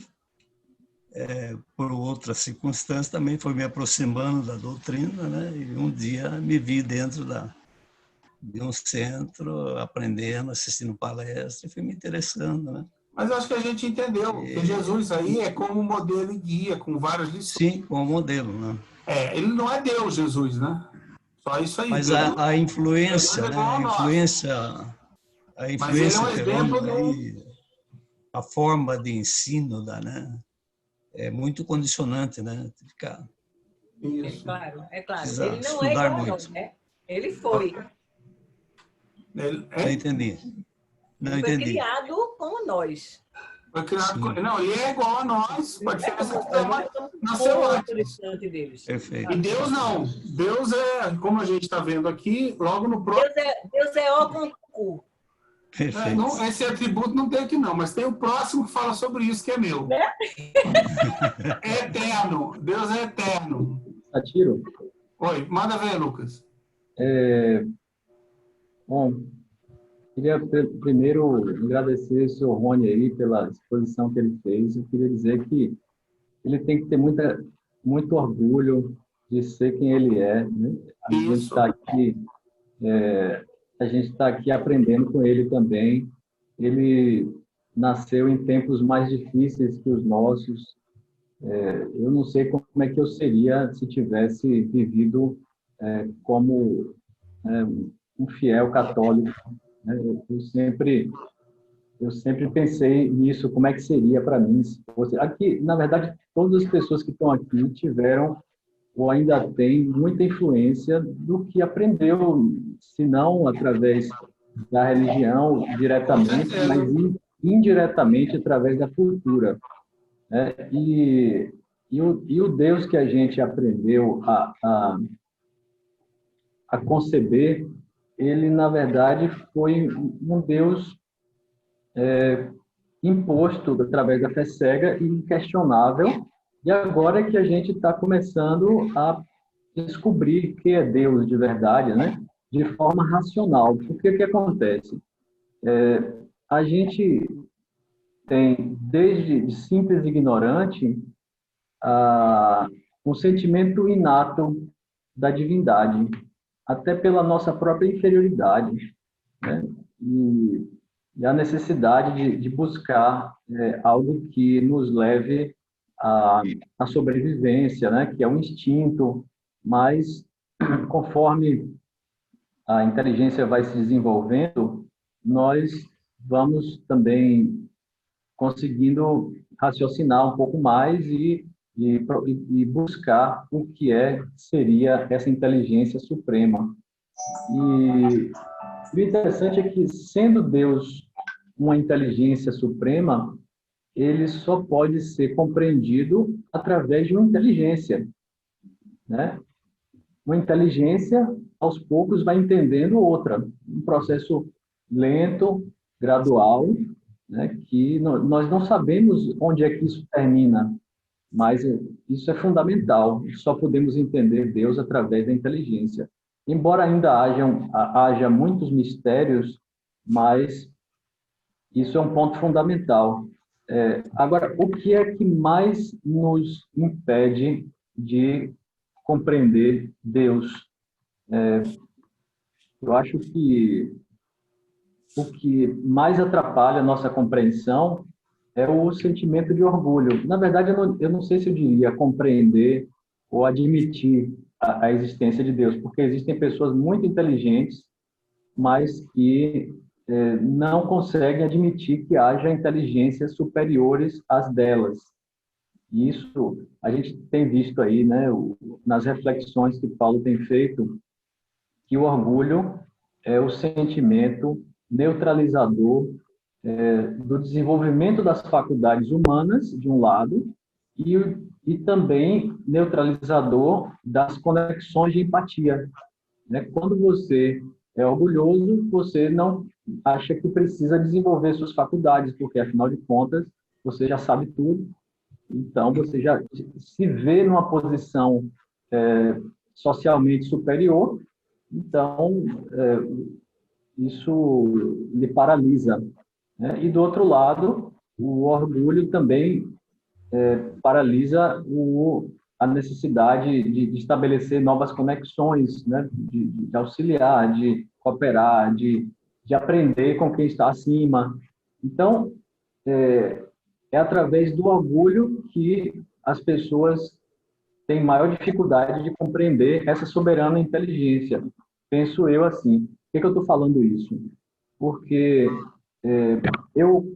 por outras circunstâncias, também foi me aproximando da doutrina, né? E um dia me vi dentro de um centro, aprendendo, assistindo palestras, e fui me interessando, né? Mas eu acho que a gente entendeu que Jesus aí é como modelo e guia, com várias lições. Sim, como modelo, né? Ele não é Deus, Jesus, né? Só isso aí. Mas a influência, né? A influência terrônica aí, a forma de ensino né? É muito condicionante, né? Isso. É claro. Ele não é igual a nós, né? Ele foi. Não entendi. Ele foi criado como nós. Foi criado não, ele é igual a nós, pode ser nasceu antes. Perfeito. E Deus não. Deus é, como a gente está vendo aqui, logo no próximo. Deus é O com cu. Perfeito. Esse atributo não tem aqui não, mas tem o próximo que fala sobre isso, que é meu. É eterno. Deus é eterno. Satiro? Oi, manda ver, Lucas. Bom, queria primeiro agradecer o senhor Rony aí pela exposição que ele fez. Eu queria dizer que ele tem que ter muito orgulho de ser quem ele é. Né? A gente está aqui aprendendo com ele também. Ele nasceu em tempos mais difíceis que os nossos. Eu não sei como é que eu seria se tivesse vivido como um fiel católico. Né? Eu sempre pensei nisso, como é que seria para mim se fosse... Aqui, na verdade, todas as pessoas que estão aqui tiveram ou ainda têm muita influência do que aprendeu, se não através da religião diretamente, mas indiretamente através da cultura. Né? E o Deus que a gente aprendeu a conceber, ele, na verdade, foi um Deus imposto através da fé cega e inquestionável, e agora é que a gente está começando a descobrir que é Deus de verdade, né? De forma racional. Porque o que acontece? A gente tem, desde de simples ignorante, a, um sentimento inato da divindade, até pela nossa própria inferioridade, né? E a necessidade de buscar algo que nos leve à sobrevivência, né? Que é um instinto, mas conforme a inteligência vai se desenvolvendo, nós vamos também conseguindo raciocinar um pouco mais e buscar o que seria essa inteligência suprema. E o interessante é que, sendo Deus uma inteligência suprema, ele só pode ser compreendido através de uma inteligência, né? Uma inteligência, aos poucos, vai entendendo outra. Um processo lento, gradual, né? Que nós não sabemos onde é que isso termina, mas isso é fundamental. Só podemos entender Deus através da inteligência. Embora ainda haja muitos mistérios, mas isso é um ponto fundamental. Agora, o que é que mais nos impede de compreender Deus? Eu acho que o que mais atrapalha a nossa compreensão é o sentimento de orgulho. Na verdade, eu não sei se eu diria compreender ou admitir a existência de Deus, porque existem pessoas muito inteligentes, mas que não conseguem admitir que haja inteligências superiores às delas. Isso a gente tem visto aí, né, nas reflexões que Paulo tem feito, que o orgulho é o sentimento neutralizador do desenvolvimento das faculdades humanas, de um lado, e também neutralizador das conexões de empatia, né? Quando você é orgulhoso, você não acha que precisa desenvolver suas faculdades, porque, afinal de contas, você já sabe tudo, então você já se vê numa posição socialmente superior, então isso lhe paralisa, né? E, do outro lado, o orgulho também paralisa a necessidade de estabelecer novas conexões, né? De auxiliar, de cooperar, de aprender com quem está acima. Então, é através do orgulho que as pessoas têm maior dificuldade de compreender essa soberana inteligência. Penso eu assim. Por que eu estou falando isso? Porque eu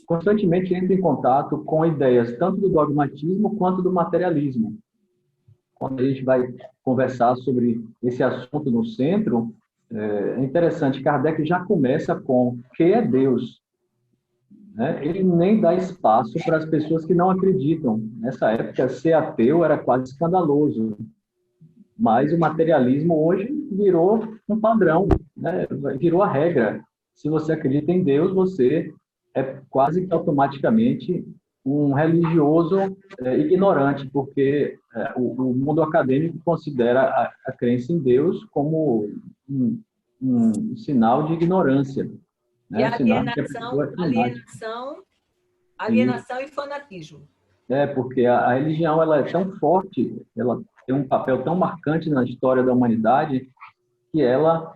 constantemente entro em contato com ideias tanto do dogmatismo quanto do materialismo. Quando a gente vai conversar sobre esse assunto no centro, é interessante, Kardec já começa com o que é Deus, né? Ele nem dá espaço para as pessoas que não acreditam. Nessa época, ser ateu era quase escandaloso, mas o materialismo hoje virou um padrão, né? Virou a regra. Se você acredita em Deus, você é quase que automaticamente um religioso ignorante, porque o mundo acadêmico considera a crença em Deus como um sinal de ignorância, né? E Um sinal de que a pessoa é fanática. alienação e fanatismo. Porque a religião ela é tão forte, ela tem um papel tão marcante na história da humanidade, que ela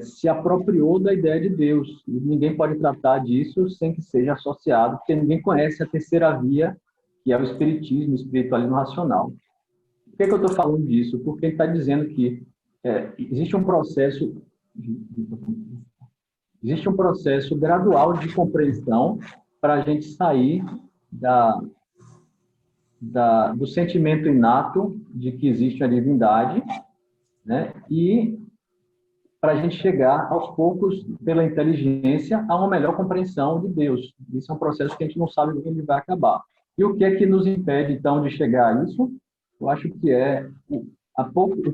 se apropriou da ideia de Deus. E ninguém pode tratar disso sem que seja associado, porque ninguém conhece a terceira via, que é o espiritismo, o espiritualismo racional. Por que eu estou falando disso? Porque ele está dizendo que existe um processo gradual de compreensão para a gente sair do sentimento inato de que existe a divindade, né? E para a gente chegar, aos poucos, pela inteligência, a uma melhor compreensão de Deus. Isso é um processo que a gente não sabe quando ele vai acabar. E o que é que nos impede, então, de chegar a isso? Eu acho que é o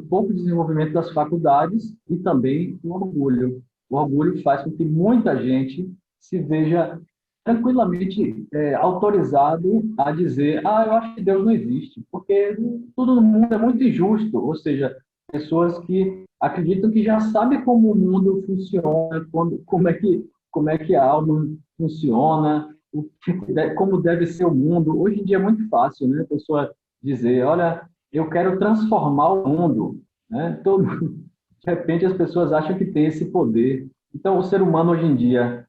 pouco desenvolvimento das faculdades e também o orgulho. O orgulho faz com que muita gente se veja tranquilamente autorizado a dizer: ah, eu acho que Deus não existe, porque tudo no mundo é muito injusto. Ou seja, pessoas que acreditam que já sabem como o mundo funciona, como é que a alma funciona, como deve ser o mundo. Hoje em dia é muito fácil, né? A pessoa dizer: olha, eu quero transformar o mundo, né? De repente as pessoas acham que tem esse poder. Então, o ser humano hoje em dia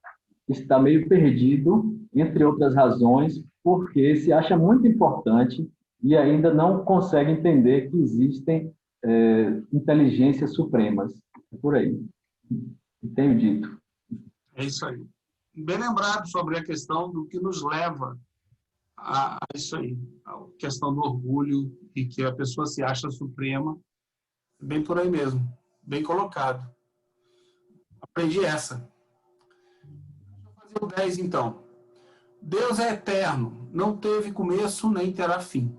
está meio perdido, entre outras razões, porque se acha muito importante e ainda não consegue entender que existem inteligências supremas. É por aí. Tenho dito. É isso aí. Bem lembrado sobre a questão do que nos leva a isso aí, a questão do orgulho e que a pessoa se acha suprema. Bem por aí mesmo, bem colocado. Aprendi essa. Vou fazer o 10 então. Deus é eterno, não teve começo nem terá fim.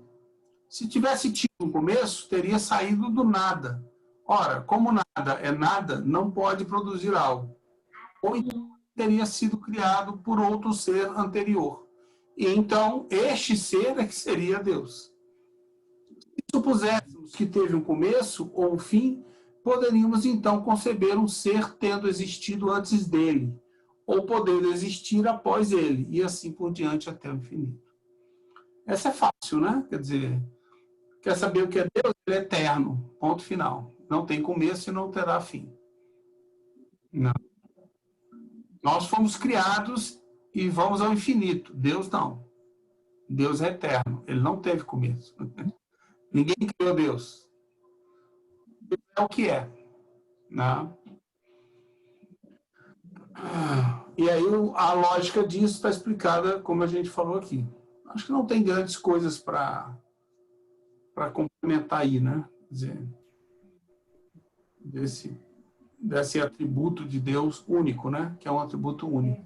Se tivesse tido um começo, teria saído do nada. Ora, como nada é nada, não pode produzir algo. Ou então teria sido criado por outro ser anterior. E então, este ser é que seria Deus. Se supuséssemos que teve um começo ou um fim, poderíamos então conceber um ser tendo existido antes dele, ou podendo existir após ele, e assim por diante até o infinito. Essa é fácil, né? Quer dizer, quer saber o que é Deus? Ele é eterno, ponto final. Não tem começo e não terá fim. Não. Nós fomos criados e vamos ao infinito. Deus não. Deus é eterno. Ele não teve começo. Ninguém criou Deus. Deus é o que é. Né? E aí a lógica disso está explicada como a gente falou aqui. Acho que não tem grandes coisas para complementar aí, né? Quer dizer, desse atributo de Deus único, né? Que é um atributo único.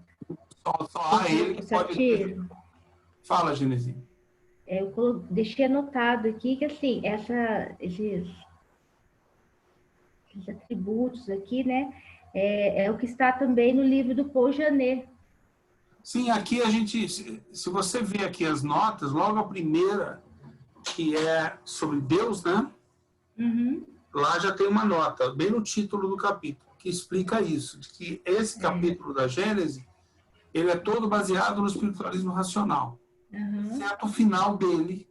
Só há ele que pode ter. Fala, Genezinho. Eu deixei anotado aqui que, assim, esses atributos aqui, né? É o que está também no livro do Paul Janet. Sim, aqui a gente, se você ver aqui as notas, logo a primeira, que é sobre Deus, né? Uhum. Lá já tem uma nota, bem no título do capítulo, que explica isso, de que esse capítulo da Gênese, ele é todo baseado no espiritualismo racional. Uhum. Exceto o final dele,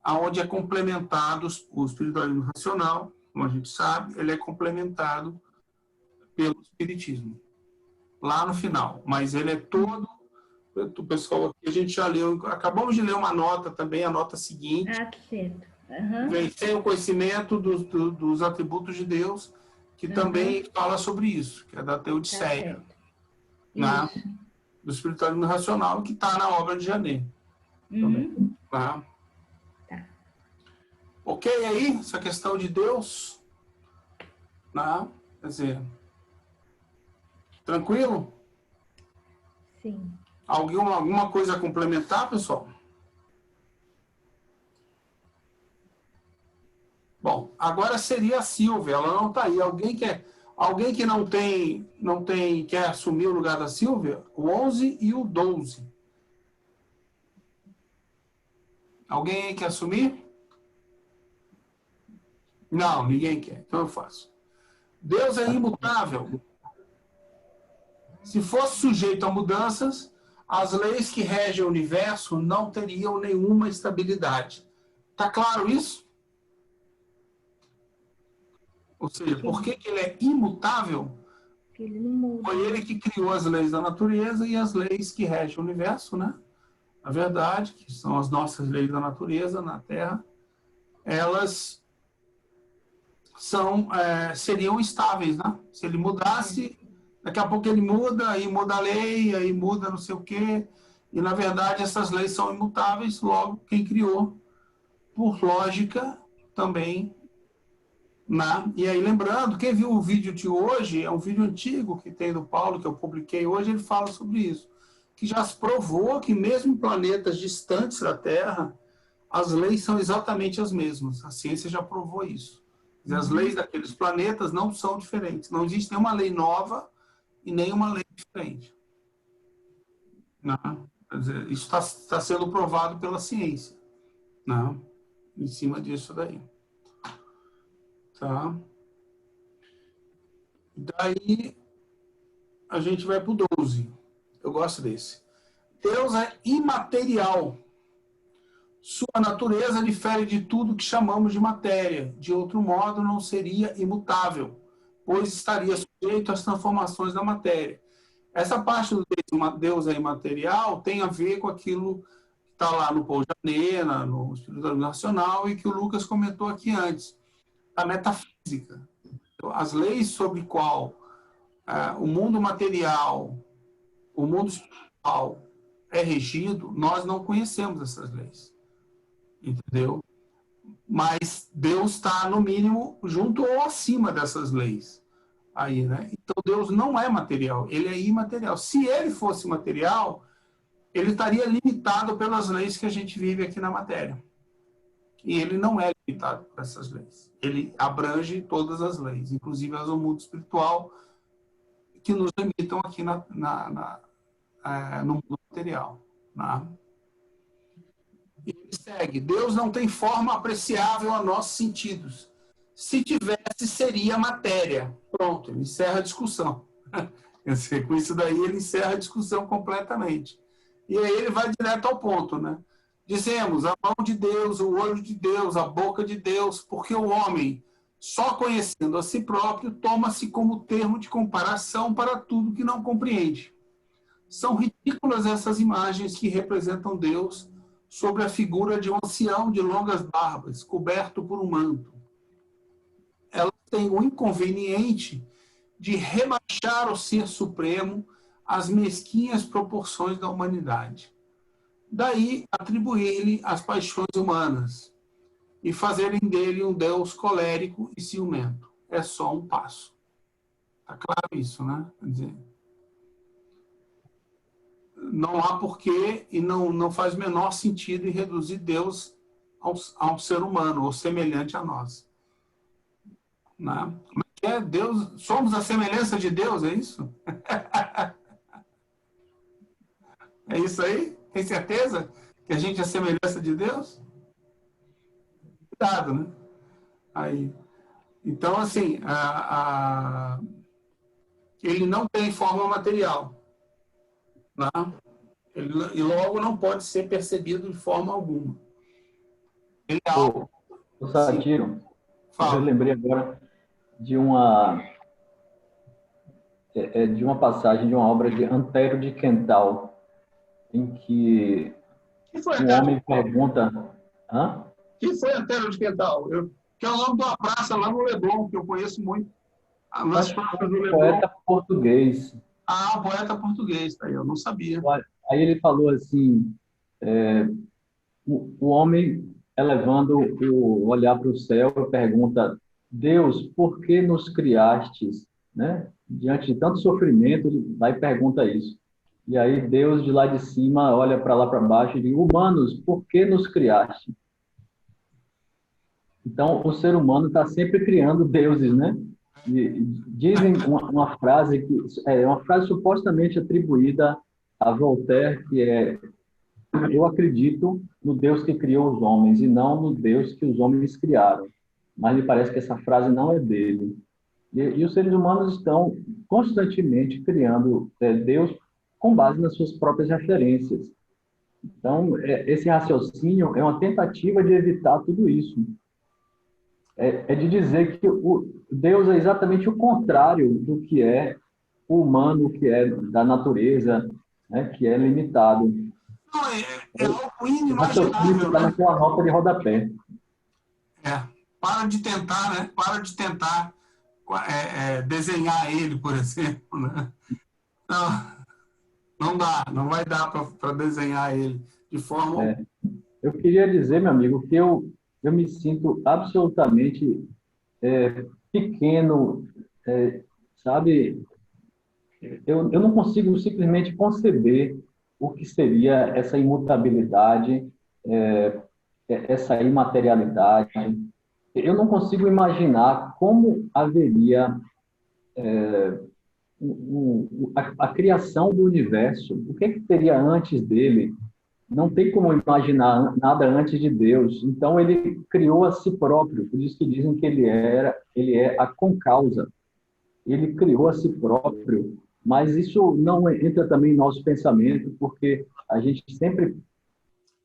aonde é complementado o espiritualismo racional, como a gente sabe, ele é complementado pelo espiritismo. Lá no final. Mas ele é todo... O pessoal aqui, a gente já leu, acabamos de ler uma nota também, a nota seguinte. Ah, certo. Uhum. Vencer o conhecimento dos atributos de Deus, que também fala sobre isso, que é da Teodiceia, né? Do espiritualismo racional, que está na obra de Janet. Também, tá? Ok aí, essa questão de Deus? Né? Quer dizer, tranquilo? Sim. Alguma coisa a complementar, pessoal? Bom, agora seria a Silvia, ela não está aí. Alguém que não tem, quer assumir o lugar da Silvia? O 11 e o 12. Alguém aí quer assumir? Não, ninguém quer. Então eu faço. Deus é imutável. Se fosse sujeito a mudanças, as leis que regem o universo não teriam nenhuma estabilidade. Está claro isso? Ou seja, por que ele é imutável? Porque ele não muda. Foi ele que criou as leis da natureza e as leis que regem o universo, né? Na verdade, que são as nossas leis da natureza na Terra, elas seriam estáveis, né? Se ele mudasse, daqui a pouco ele muda, aí muda a lei, aí muda não sei o quê. E, na verdade, essas leis são imutáveis, logo, quem criou, por lógica, também. Né? E aí, lembrando, quem viu o vídeo de hoje, é um vídeo antigo que tem do Paulo, que eu publiquei hoje, ele fala sobre isso. Que já se provou que mesmo em planetas distantes da Terra, as leis são exatamente as mesmas. A ciência já provou isso. As leis daqueles planetas não são diferentes. Não existe nenhuma lei nova e nenhuma lei diferente. Não. Quer dizer, isso está sendo provado pela ciência. Não. Em cima disso daí. Tá? Daí a gente vai para o 12. Eu gosto desse. Deus é imaterial. Sua natureza difere de tudo que chamamos de matéria. De outro modo, não seria imutável, pois estaria sujeito às transformações da matéria. Essa parte do Deus é imaterial tem a ver com aquilo que está lá no Paul Janena, no Espírito Nacional, e que o Lucas comentou aqui antes, a metafísica. As leis sobre qual o mundo material, o mundo espiritual é regido, nós não conhecemos essas leis. Entendeu? Mas Deus está, no mínimo, junto ou acima dessas leis. Aí, né? Então, Deus não é material, ele é imaterial. Se ele fosse material, ele estaria limitado pelas leis que a gente vive aqui na matéria. E ele não é limitado por essas leis. Ele abrange todas as leis, inclusive as do mundo espiritual, que nos limitam aqui no mundo material. Né? E ele segue. Deus não tem forma apreciável a nossos sentidos. Se tivesse, seria matéria. Pronto, ele encerra a discussão. Com isso daí, ele encerra a discussão completamente. E aí ele vai direto ao ponto, né? Dizemos, a mão de Deus, o olho de Deus, a boca de Deus, porque o homem, só conhecendo a si próprio, toma-se como termo de comparação para tudo que não compreende. São ridículas essas imagens que representam Deus sobre a figura de um ancião de longas barbas, coberto por um manto. Elas têm o inconveniente de rebaixar o ser supremo às mesquinhas proporções da humanidade. Daí, atribuir-lhe as paixões humanas e fazerem dele um Deus colérico e ciumento. É só um passo. Está claro isso, né? Quer dizer, não há porquê e não faz menor sentido em reduzir Deus a um ser humano ou semelhante a nós. Né? Deus, somos a semelhança de Deus, é isso? É isso aí? Tem certeza que a gente é a semelhança de Deus? Cuidado, né? Aí. Então, assim, ele não tem forma material. Né? E logo não pode ser percebido de forma alguma. Ele é algo... O Satiro, Fala. eu lembrei agora de uma passagem de uma obra de Antero de Quental, em que um homem pergunta... Hã? Quem foi Antero de Quental? Que é o nome de uma praça lá no Leblon, que eu conheço muito. Acho que foi um poeta português. Ah, um poeta português, tá aí, eu não sabia. Aí ele falou assim, o homem elevando o olhar para o céu pergunta, Deus, por que nos criastes? Né? Diante de tanto sofrimento, ele vai e pergunta isso. E aí Deus de lá de cima olha para lá para baixo e diz, humanos, por que nos criaste? Então, o ser humano está sempre criando deuses, né? E dizem uma frase que é uma frase supostamente atribuída a Voltaire, que é: eu acredito no Deus que criou os homens e não no Deus que os homens criaram. Mas me parece que essa frase não é dele. E os seres humanos estão constantemente criando Deus com base nas suas próprias referências. Então, esse raciocínio é uma tentativa de evitar tudo isso. É de dizer que o Deus é exatamente o contrário do que é o humano, que é da natureza, né, que é limitado. Não, é algo O raciocínio está naquela nota de rodapé. Para de tentar, né? Para de tentar desenhar ele, por exemplo, né? Não dá, não vai dar para desenhar ele de forma... Eu queria dizer, meu amigo, que eu me sinto absolutamente pequeno, sabe? Eu não consigo simplesmente conceber o que seria essa imutabilidade, essa imaterialidade. Eu não consigo imaginar como haveria a criação do universo, o que teria antes dele? Não tem como imaginar nada antes de Deus. Então, ele criou a si próprio. Por isso que dizem que ele é a concausa. Ele criou a si próprio. Mas isso não entra também em nosso pensamento, porque a gente sempre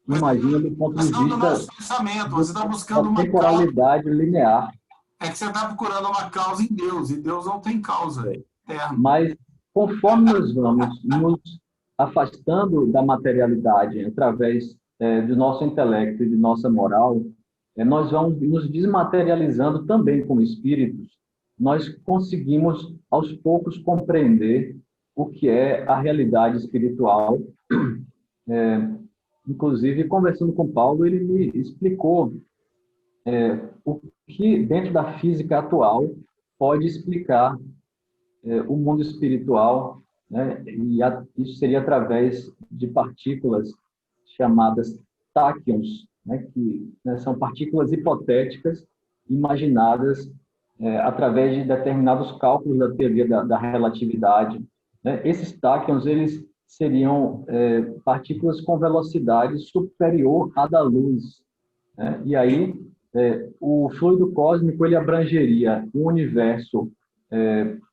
imagina do ponto de do nosso vista pensamento. Você está buscando da uma causa. temporalidade linear. É que você está procurando uma causa em Deus, e Deus não tem causa eterna. Mas, conforme nós vamos nos afastando da materialidade através do nosso intelecto e de nossa moral, nós vamos nos desmaterializando também como espíritos. Nós conseguimos, aos poucos, compreender o que é a realidade espiritual. Inclusive, conversando com Paulo, ele me explicou o que, dentro da física atual, pode explicar o mundo espiritual, né? E isso seria através de partículas chamadas táquions, né? Que são partículas hipotéticas imaginadas através de determinados cálculos da teoria da relatividade, né? Esses táquions, eles seriam partículas com velocidade superior à da luz, né? E aí o fluido cósmico ele abrangeria um universo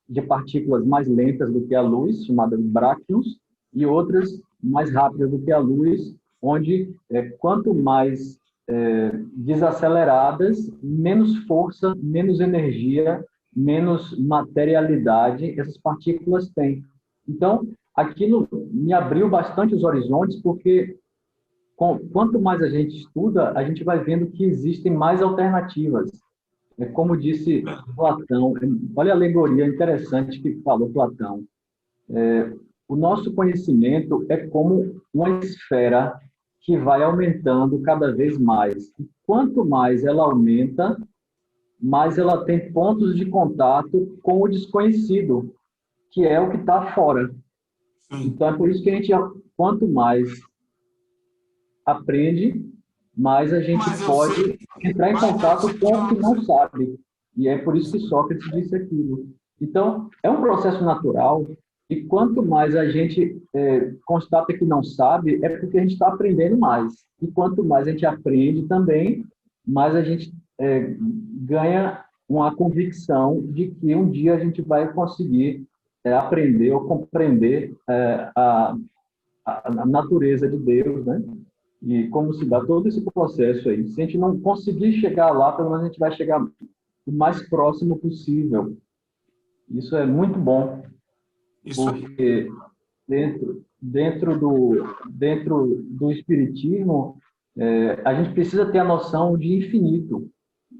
de partículas mais lentas do que a luz, chamadas bráquions, e outras mais rápidas do que a luz, onde quanto mais desaceleradas, menos força, menos energia, menos materialidade essas partículas têm. Então, aquilo me abriu bastante os horizontes, porque quanto mais a gente estuda, a gente vai vendo que existem mais alternativas. Como disse Platão, olha a alegoria interessante que falou Platão. O nosso conhecimento é como uma esfera que vai aumentando cada vez mais. E quanto mais ela aumenta, mais ela tem pontos de contato com o desconhecido, que é o que está fora. Então, é por isso que a gente, quanto mais aprende, mais a gente pode entrar em contato com o que não sabe. E é por isso que Sócrates disse aquilo. Então, é um processo natural, e quanto mais a gente constata que não sabe, é porque a gente está aprendendo mais. E quanto mais a gente aprende também, mais a gente ganha uma convicção de que um dia a gente vai conseguir aprender ou compreender a natureza de Deus, né? E como se dá todo esse processo aí. Se a gente não conseguir chegar lá, pelo menos a gente vai chegar o mais próximo possível. Isso é muito bom. Isso porque dentro do espiritismo, a gente precisa ter a noção de infinito.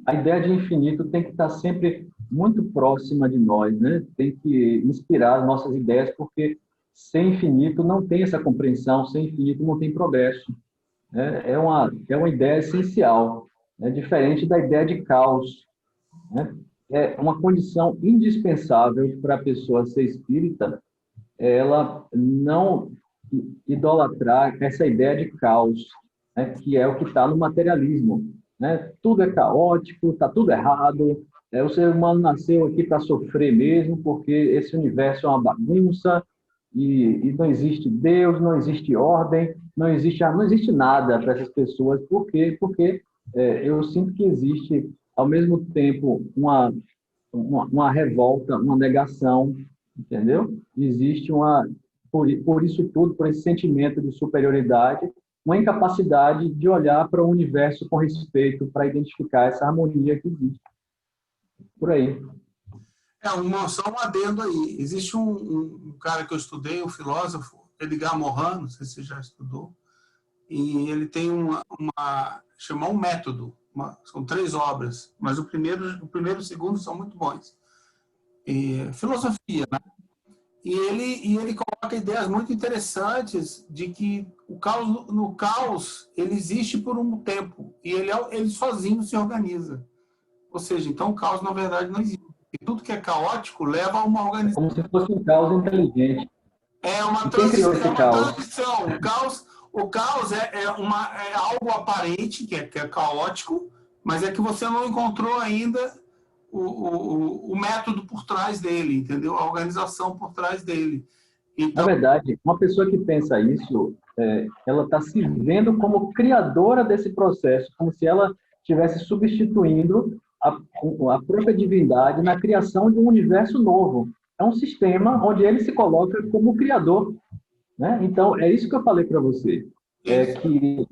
A ideia de infinito tem que estar sempre muito próxima de nós, né? Tem que inspirar as nossas ideias, porque sem infinito não tem essa compreensão, sem infinito não tem progresso. É uma ideia essencial, diferente da ideia de caos, né? É uma condição indispensável para a pessoa ser espírita, ela não idolatrar essa ideia de caos, né? Que é o que está no materialismo, né? Tudo é caótico, está tudo errado, o ser humano nasceu aqui para sofrer mesmo, porque esse universo é uma bagunça, e não existe Deus, não existe ordem, não existe nada para essas pessoas. Por quê? Porque eu sinto que existe, ao mesmo tempo, uma revolta, uma negação, entendeu? Existe por isso tudo, por esse sentimento de superioridade, uma incapacidade de olhar para o universo com respeito, para identificar essa harmonia que existe. Por aí. Só um adendo aí. Existe um cara que eu estudei, um filósofo, Edgar Morin, não sei se você já estudou, e ele tem chamar um método. São 3 obras, mas o primeiro e o segundo são muito bons. Filosofia, né? E ele coloca ideias muito interessantes de que no caos ele existe por um tempo e ele sozinho se organiza. Ou seja, então o caos na verdade não existe. E tudo que é caótico leva a uma organização. Como se fosse um caos inteligente. É uma transição. O caos é algo aparente, que é caótico, mas é que você não encontrou ainda o método por trás dele, entendeu? A organização por trás dele. Na Então, verdade, uma pessoa que pensa isso, ela está se vendo como criadora desse processo, como se ela estivesse substituindo a própria divindade na criação de um universo novo. É um sistema onde ele se coloca como criador, né? Então, é isso que eu falei para você, que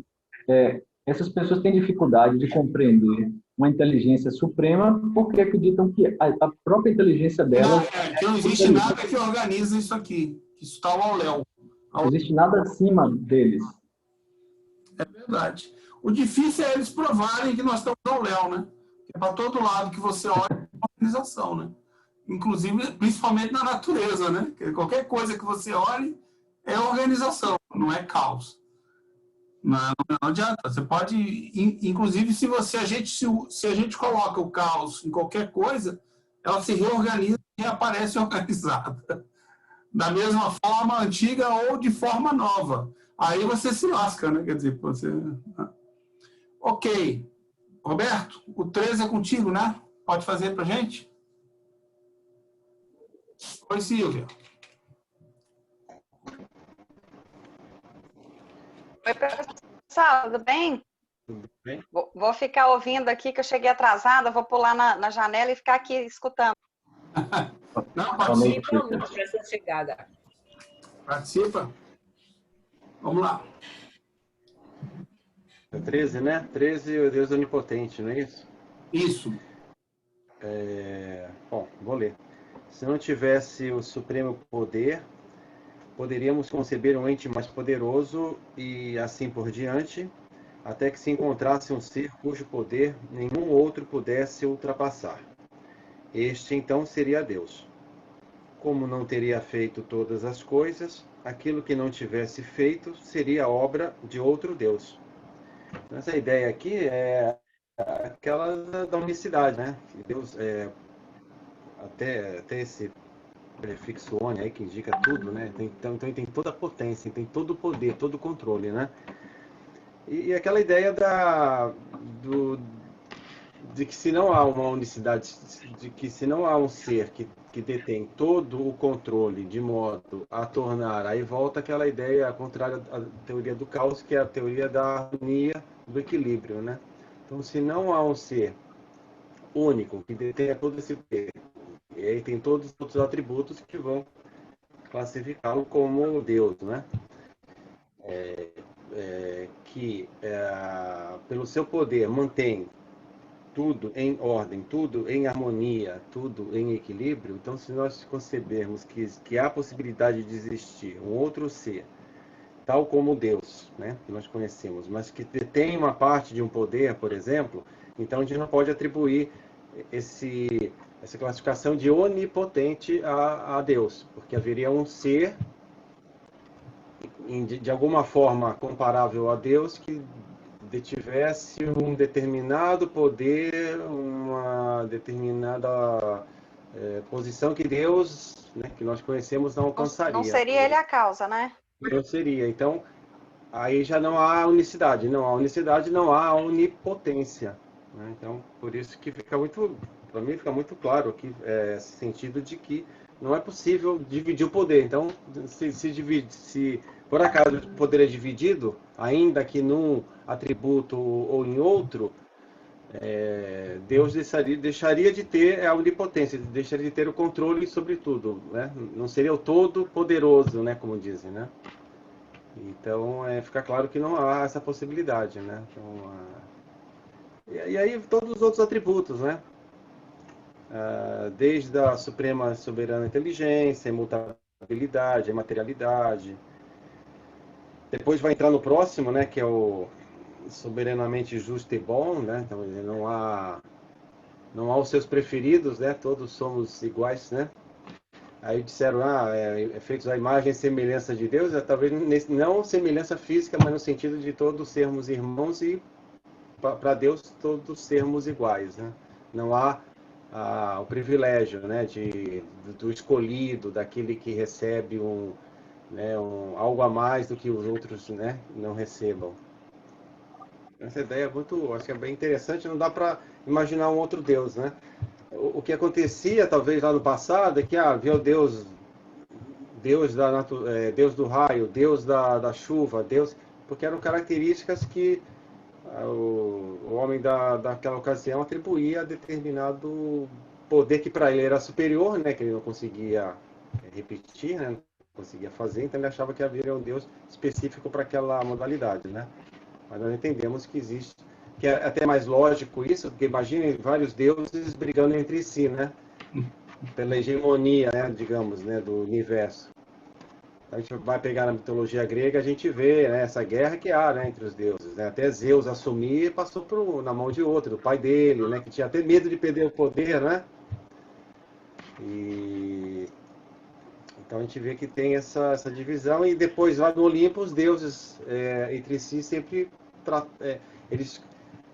essas pessoas têm dificuldade de compreender uma inteligência suprema porque acreditam que a própria inteligência delas que não existe nada que organiza isso aqui. Isso está ao léu. não existe nada acima deles. É verdade. O difícil é eles provarem que nós estamos ao léu, né? É para todo lado que você olha, é uma organização, né? Inclusive, principalmente na natureza, né? Qualquer coisa que você olhe é organização, não é caos. Não adianta. Você pode, inclusive, se a gente coloca o caos em qualquer coisa, ela se reorganiza e reaparece organizada. Da mesma forma antiga ou de forma nova. Aí você se lasca, né? Quer dizer, você... Ok. Roberto, o 13 é contigo, né? Pode fazer pra gente? Oi, Silvia. Oi, pessoal, tudo bem? Tudo bem? Vou ficar ouvindo aqui, que eu cheguei atrasada, vou pular na janela e ficar aqui escutando. Não, Participa para essa chegada. Participa. Vamos lá. É 13, né? 13, o Deus onipotente, não é isso? Isso. Bom, vou ler. Se não tivesse o supremo poder, poderíamos conceber um ente mais poderoso e assim por diante, até que se encontrasse um ser cujo poder nenhum outro pudesse ultrapassar. Este, então, seria Deus. Como não teria feito todas as coisas, aquilo que não tivesse feito seria obra de outro Deus. Essa ideia aqui é aquela da unicidade, né? Deus, até esse prefixo oni aí que indica tudo, né? Então ele tem toda a potência, tem todo o poder, todo o controle, né? E aquela ideia de que se não há uma unicidade, de que se não há um ser que detém todo o controle de modo a tornar, aí volta aquela ideia contrária à teoria do caos, que é a teoria da harmonia, do equilíbrio, né? Então, se não há um ser único que detenha todo esse poder, e aí tem todos os outros atributos que vão classificá-lo como Deus, né? Que pelo seu poder mantém tudo em ordem, tudo em harmonia, tudo em equilíbrio. Então, se nós concebermos que há possibilidade de existir um outro ser, tal como Deus, né, que nós conhecemos, mas que detém uma parte de um poder, por exemplo, então a gente não pode atribuir essa classificação de onipotente a Deus, porque haveria um ser de alguma forma comparável a Deus que detivesse um determinado poder, uma determinada posição que Deus, né, que nós conhecemos, não alcançaria. Não seria ele a causa, né? Não seria. Então, aí já não há unicidade. Não há unicidade, não há onipotência, né? Então, por isso que fica muito, para mim fica muito claro aqui esse sentido de que não é possível dividir o poder. Então, se por acaso o poder é dividido, ainda que num atributo ou em outro, Deus deixaria de ter a onipotência, deixaria de ter o controle sobre tudo, né? Não seria o todo-poderoso, né, como dizem, né? Então, fica claro que não há essa possibilidade, né? Então, e aí todos os outros atributos, né? Desde a suprema soberana inteligência, imutabilidade, imaterialidade. Depois vai entrar no próximo, né, que é o soberanamente justo e bom, né? Então não há os seus preferidos, né? Todos somos iguais, né? Aí disseram, feitos à imagem e semelhança de Deus, talvez não semelhança física, mas no sentido de todos sermos irmãos e para Deus todos sermos iguais, né? Não há o privilégio, né, do escolhido, daquele que recebe algo a mais do que os outros, né, não recebam. Essa ideia acho que é bem interessante. Não dá para imaginar um outro Deus, né? o que acontecia, talvez, lá no passado, é que havia o Deus Deus do raio, Deus da chuva, Deus... Porque eram características que o homem daquela ocasião atribuía a determinado poder que para ele era superior, né? Que ele não conseguia repetir, né? Não conseguia fazer, então ele achava que havia um Deus específico para aquela modalidade, né? Mas nós entendemos que existe, que é até mais lógico isso, porque imagine vários deuses brigando entre si, né? Pela hegemonia, né, digamos, né, do universo. A gente vai pegar na mitologia grega, a gente vê, né, essa guerra que há, né, entre os deuses, né? Até Zeus assumir, passou na mão de outro, do pai dele, né, que tinha até medo de perder o poder, né? E então a gente vê que tem essa divisão, e depois lá no Olimpo os deuses entre si sempre eles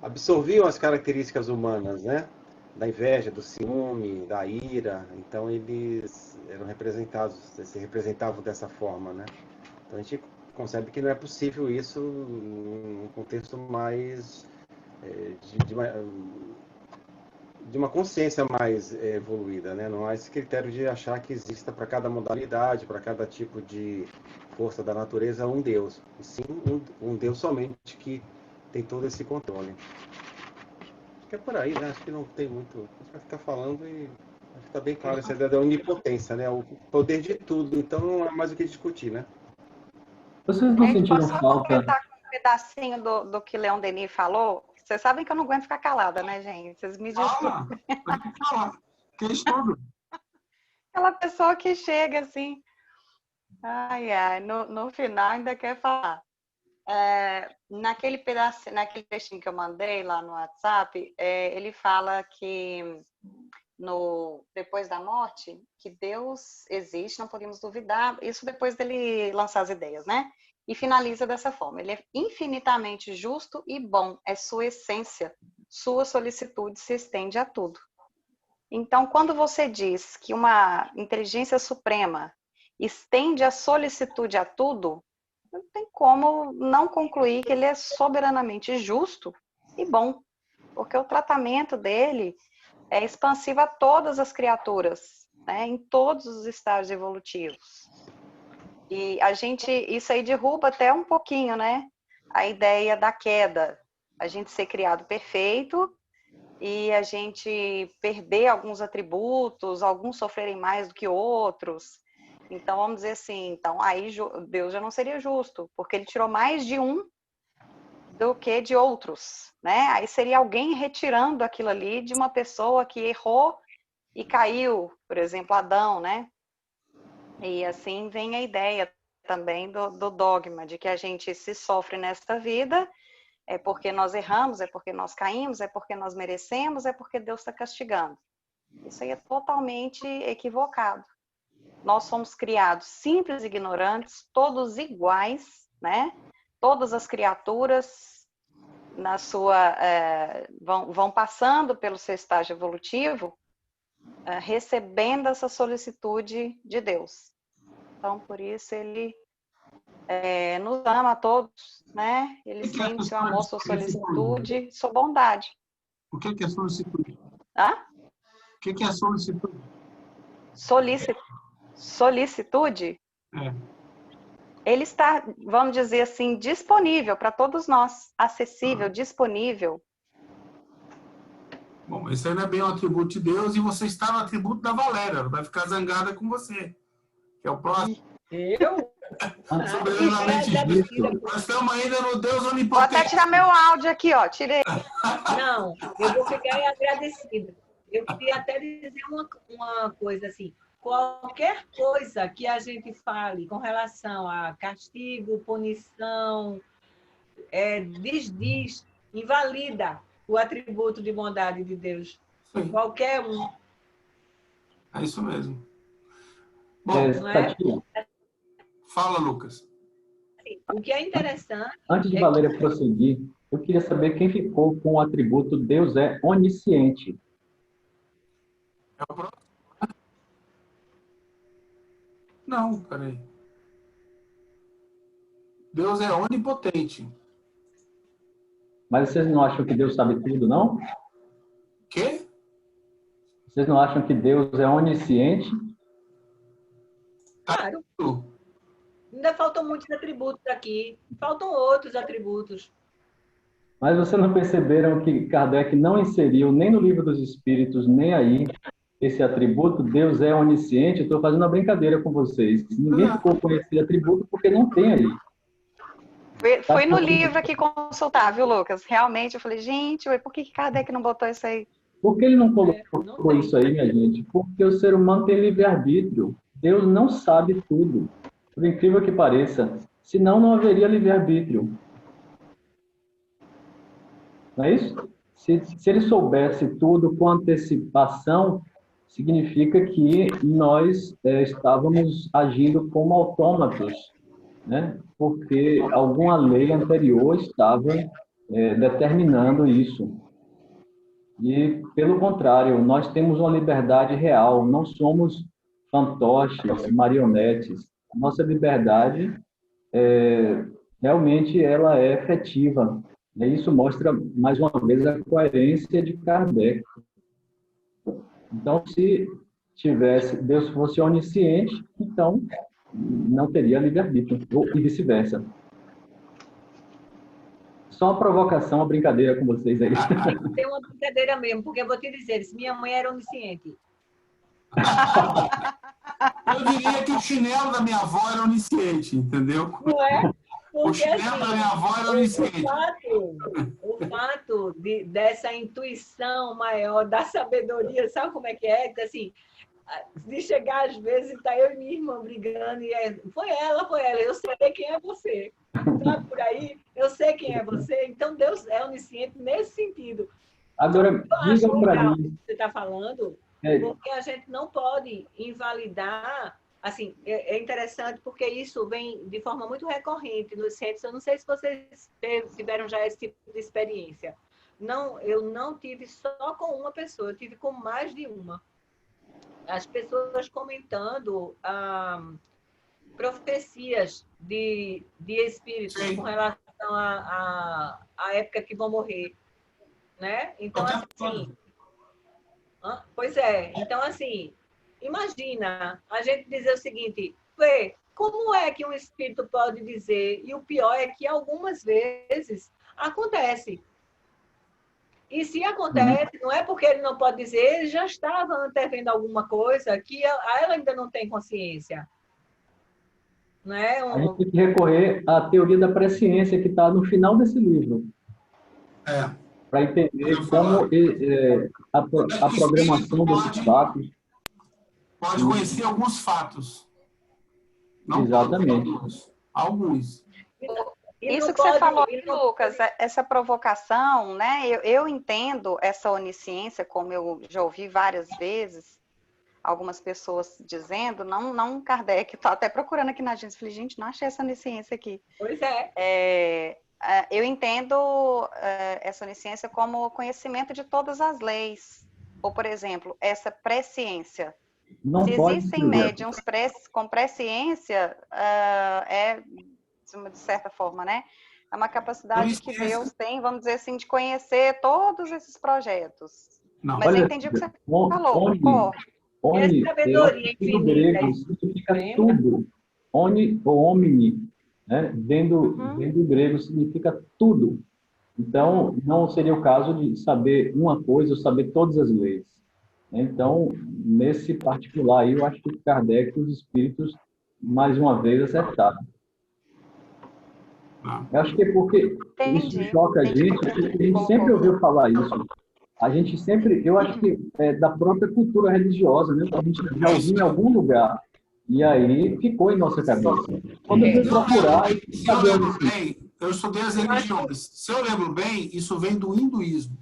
absorviam as características humanas, né? Da inveja, do ciúme, da ira. Então eles eram se representavam dessa forma, né? Então a gente concebe que não é possível isso num contexto mais de uma consciência mais evoluída, né? Não há esse critério de achar que exista para cada modalidade, para cada tipo de força da natureza, um Deus. E sim, um Deus somente que tem todo esse controle. Acho que é por aí, né? Acho que não tem muito... A gente vai ficar falando e acho que está bem claro essa ideia da onipotência, né? O poder de tudo. Então não há mais o que discutir, né? Vocês não Gente, sentiram posso só falta? completar com um pedacinho do que Leon Denis falou? Vocês sabem que eu não aguento ficar calada, né, gente? Vocês me desculpem. Fala, pode falar. Que é estudo. Aquela pessoa que chega assim, no final ainda quer falar. Naquele pedaço, naquele textinho que eu mandei lá no WhatsApp, ele fala que depois da morte, que Deus existe, não podemos duvidar, isso depois dele lançar as ideias, né? E finaliza dessa forma: ele é infinitamente justo e bom, é sua essência, sua solicitude se estende a tudo. Então, quando você diz que uma inteligência suprema estende a solicitude a tudo, não tem como não concluir que ele é soberanamente justo e bom, porque o tratamento dele é expansivo a todas as criaturas, né, em todos os estágios evolutivos. E isso aí derruba até um pouquinho, né, a ideia da queda, a gente ser criado perfeito e a gente perder alguns atributos, alguns sofrerem mais do que outros. Então, vamos dizer assim, então aí Deus já não seria justo, porque ele tirou mais de um do que de outros, né? Aí seria alguém retirando aquilo ali de uma pessoa que errou e caiu, por exemplo, Adão, né? E assim vem a ideia também do dogma, de que a gente se sofre nesta vida, é porque nós erramos, é porque nós caímos, é porque nós merecemos, é porque Deus está castigando. Isso aí é totalmente equivocado. Nós somos criados simples e ignorantes, todos iguais, né? Todas as criaturas vão passando pelo seu estágio evolutivo, recebendo essa solicitude de Deus. Então, por isso, ele nos ama a todos, né? Ele sente seu amor, sua solicitude, sua bondade. O que é solicitude? Hã? O que é solicitude? Solicitude? Ele está, vamos dizer assim, disponível para todos nós, acessível, disponível. Bom, esse aí não é bem um atributo de Deus, e você está no atributo da Valéria, ela vai ficar zangada com você, que é o próximo. Eu? Soberanamente justo. Nós estamos ainda no Deus onipotente. Vou até tirar meu áudio aqui, ó, tirei. Não, eu vou ficar agradecida. Eu queria até dizer uma coisa assim, qualquer coisa que a gente fale com relação a castigo, punição, desdiz, invalida o atributo de bondade de Deus. Sim. Qualquer um. É isso mesmo. Bom, Tatiana, fala, Lucas. O que é interessante... Antes de Valéria prosseguir, eu queria saber quem ficou com o atributo Deus é onisciente. É o próximo? Não, peraí. Deus é onipotente. Mas vocês não acham que Deus sabe tudo, não? Quê? Vocês não acham que Deus é onisciente? Claro. Ainda faltam muitos atributos aqui. Faltam outros atributos. Mas vocês não perceberam que Kardec não inseriu nem no Livro dos Espíritos, nem aí, esse atributo? Deus é onisciente. Eu estou fazendo uma brincadeira com vocês. Ninguém ficou com esse atributo porque não tem aí. Foi no livro aqui consultar, viu, Lucas? Realmente, eu falei, gente, ué, por que Kardec não botou isso aí? Por que ele não colocou isso aí, minha gente? Porque o ser humano tem livre-arbítrio. Deus não sabe tudo. Por incrível que pareça. Senão não haveria livre-arbítrio. Não é isso? Se ele soubesse tudo com antecipação, significa que nós estávamos agindo como autômatos, né? Porque alguma lei anterior estava determinando isso. E, pelo contrário, nós temos uma liberdade real, não somos fantoches, marionetes. A nossa liberdade, realmente, ela é efetiva. E isso mostra, mais uma vez, a coerência de Kardec. Então, se Deus fosse onisciente, então não teria livre-arbítrio, e vice-versa. Só uma provocação, uma brincadeira com vocês aí. Tem uma brincadeira mesmo, porque eu vou te dizer, se minha mãe era onisciente. Eu diria que o chinelo da minha avó era onisciente, entendeu? Não é? Porque, O chinelo da minha avó era onisciente. O fato dessa intuição maior, da sabedoria, sabe como é que é? Que, assim, de chegar às vezes, tá eu e minha irmã brigando, e foi ela, eu sei quem é você. Sabe por aí? Eu sei quem é você. Então, Deus é onisciente nesse sentido. Agora, digam para mim. Você está falando, porque a gente não pode invalidar. Assim, é interessante porque isso vem de forma muito recorrente nos centros. Eu não sei se vocês tiveram já esse tipo de experiência. Não, eu não tive só com uma pessoa, eu tive com mais de uma. As pessoas comentando profecias de espíritos com relação à época que vão morrer, né? Então, assim... Pois é. Então, assim, imagina a gente dizer o seguinte, Fê, como é que um espírito pode dizer? E o pior é que algumas vezes acontece. E se acontece, não é porque ele não pode dizer, ele já estava antevendo alguma coisa que ela ainda não tem consciência. Não é? A gente tem que recorrer à teoria da presciência que está no final desse livro. Para entender como a programação desses fatos. Pode conhecer alguns fatos. Não exatamente. Todos, alguns. Isso que você falou, Lucas, essa provocação, né? Eu entendo essa onisciência, como eu já ouvi várias vezes, algumas pessoas dizendo, não Kardec, estou até procurando aqui na agência, falei, gente, não achei essa onisciência aqui. Pois é. Eu entendo essa onisciência como conhecimento de todas as leis, ou, por exemplo, essa presciência. Não se pode existem ser. médiums com presciência, de certa forma, né? É uma capacidade que Deus tem, vamos dizer assim, de conhecer todos esses projetos. Não. Mas eu entendi o que você falou. Oni, sabedoria no grego significa tudo. Oni ou omni, né? Vem do grego, significa tudo. Então, não seria o caso de saber uma coisa ou saber todas as leis. Então, nesse particular aí, eu acho que Kardec e os espíritos, mais uma vez, acertaram. Eu acho que é porque isso choca a gente, porque a gente sempre ouviu falar isso. A gente sempre, eu acho que é da própria cultura religiosa, né? A gente já ouviu em algum lugar. E aí ficou em nossa cabeça. Quando eu fui procurar... Eu estudei as religiões. Se eu lembro bem, isso vem do hinduísmo.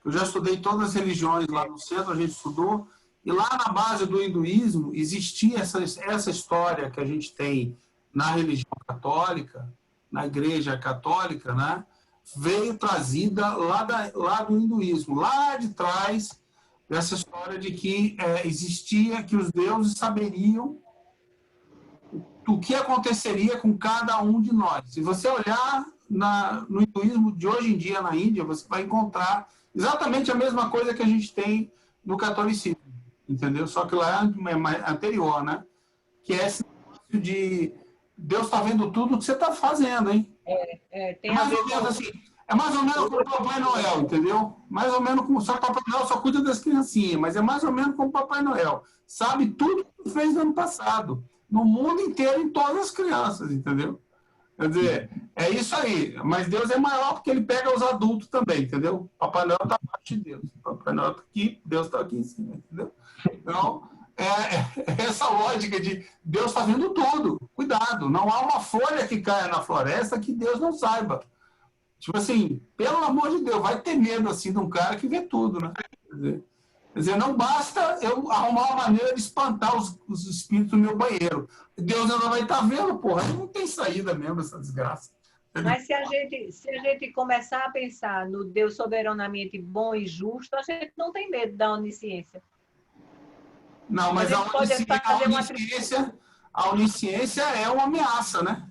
Eu já estudei todas as religiões lá no centro, a gente estudou. E lá na base do hinduísmo existia essa história que a gente tem na religião católica, na igreja católica, né? Veio trazida lá do hinduísmo, lá de trás, dessa história de que existia, que os deuses saberiam o que aconteceria com cada um de nós. Se você olhar no hinduísmo de hoje em dia na Índia, você vai encontrar exatamente a mesma coisa que a gente tem no catolicismo, entendeu? Só que lá é mais anterior, né? Que é esse negócio de Deus está vendo tudo que você está fazendo, hein? Tem É a mais ver ou menos com... assim, é mais ou menos como o Papai Noel, entendeu? Mais ou menos como só que o Papai Noel só cuida das criancinhas, mas é mais ou menos como o Papai Noel. Sabe tudo que fez no ano passado, no mundo inteiro, em todas as crianças, entendeu? Quer dizer, é isso aí. Mas Deus é maior porque ele pega os adultos também, entendeu? Papai Noel está abaixo de Deus. Papai Noel está aqui, Deus está aqui em cima, entendeu? Então, é essa lógica de Deus está vendo tudo. Cuidado, não há uma folha que caia na floresta que Deus não saiba. Tipo assim, pelo amor de Deus, vai ter medo assim de um cara que vê tudo, né? Quer dizer, não basta eu arrumar uma maneira de espantar os espíritos no meu banheiro. Deus ainda vai estar vendo, porra. Não tem saída mesmo essa desgraça. Mas se a gente começar a pensar no Deus soberanamente bom e justo, a gente não tem medo da onisciência. Não, mas A gente pode fazer uma a onisciência é uma ameaça, né?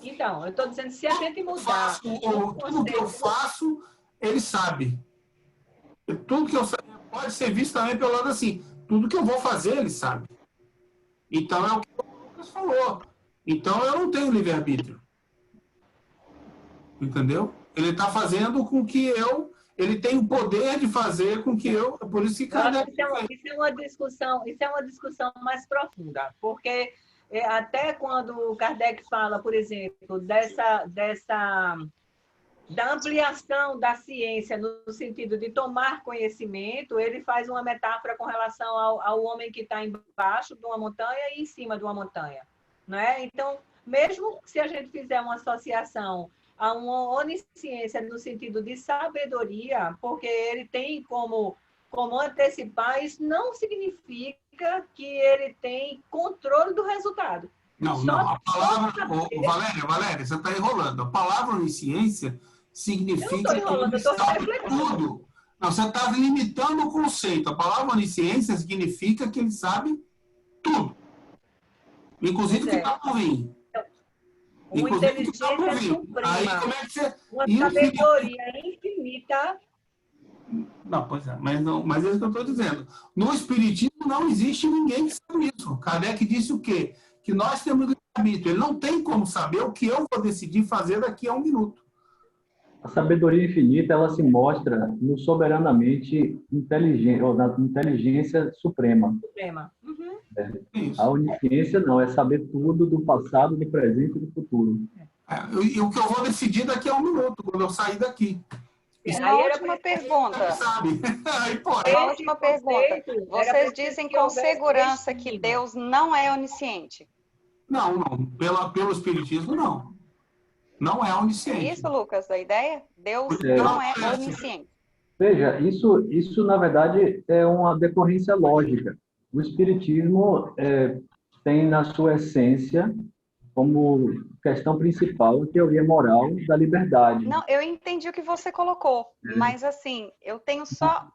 Então, eu estou dizendo, se a gente mudar Tudo que eu faço, ele sabe. Tudo que eu pode ser visto também pelo lado assim. Tudo que eu vou fazer, ele sabe. Então é o que o Lucas falou. Então eu não tenho livre-arbítrio. Entendeu? Ele está fazendo com que eu. Ele tem o poder de fazer com que eu. Por isso que Kardec. Isso é uma discussão mais profunda, porque até quando Kardec fala, por exemplo, da ampliação da ciência no sentido de tomar conhecimento, ele faz uma metáfora com relação ao homem que está embaixo de uma montanha e em cima de uma montanha, não é? Então, mesmo se a gente fizer uma associação a uma onisciência no sentido de sabedoria, porque ele tem como antecipar, isso não significa que ele tem controle do resultado. Não, a palavra... Valéria, você está enrolando. A palavra onisciência significa que ele sabe tudo. Não, você está limitando o conceito. A palavra onisciência significa que ele sabe tudo. Inclusive o que está por vir. Uma inteligência suprema. Aí, como é que você... Uma sabedoria infinita. Não, pois é, mas é isso que eu estou dizendo. No Espiritismo não existe ninguém que sabe isso. Kardec disse o quê? Que nós temos livre-arbítrio. Ele não tem como saber o que eu vou decidir fazer daqui a um minuto. A sabedoria infinita, ela se mostra no soberanamente inteligente, ou na inteligência suprema. Uhum. A onisciência não, é saber tudo do passado, do presente e do futuro. E o que eu vou decidir daqui a um minuto, quando eu sair daqui. Uma última pergunta. Uma última pergunta. Vocês dizem com segurança que Deus não é onisciente? Não. Pelo Espiritismo, não. Não é onisciente. É isso, Lucas, a ideia? Deus não é onisciente. Veja, isso na verdade é uma decorrência lógica. O Espiritismo tem na sua essência como questão principal a teoria moral da liberdade. Não, eu entendi o que você colocou, mas assim, eu tenho só...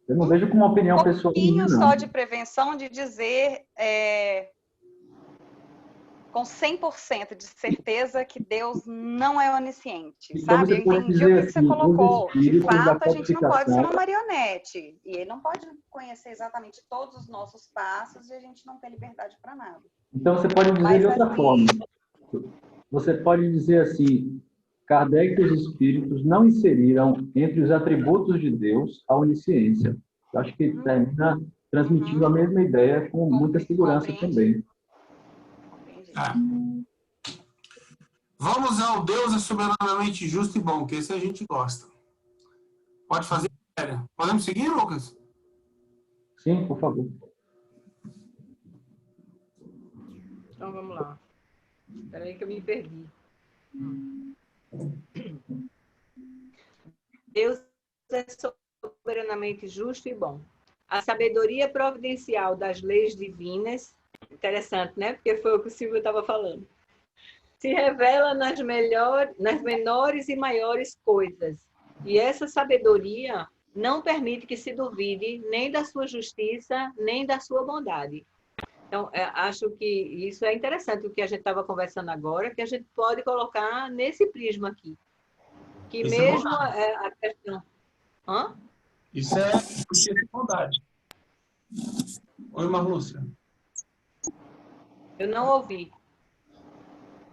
Eu não vejo como uma opinião pessoal. Um pouquinho só de prevenção de dizer com 100% de certeza que Deus não é onisciente, então, sabe? Eu entendi o que você colocou. De fato, a gente não pode ser uma marionete. E ele não pode conhecer exatamente todos os nossos passos e a gente não tem liberdade para nada. Então, você pode dizer de outra forma. Você pode dizer assim, Kardec e os espíritos não inseriram entre os atributos de Deus a onisciência. Eu acho que termina transmitindo a mesma ideia com muita segurança também. Vamos ao Deus é soberanamente justo e bom, que esse a gente gosta. Pode fazer, Valéria? Podemos seguir, Lucas? Sim, por favor. Então, vamos lá. Espera aí que eu me perdi. Deus é soberanamente justo e bom. A sabedoria providencial das leis divinas, interessante, né? Porque foi o que o Silvio estava falando, se revela nas menores e maiores coisas. E essa sabedoria não permite que se duvide nem da sua justiça, nem da sua bondade. Então, acho que isso é interessante, o que a gente estava conversando agora, que a gente pode colocar nesse prisma aqui. que Isso é mesmo bondade. a questão... Hã? Isso é justiça e bondade. Oi, Marlúcia. Eu não ouvi.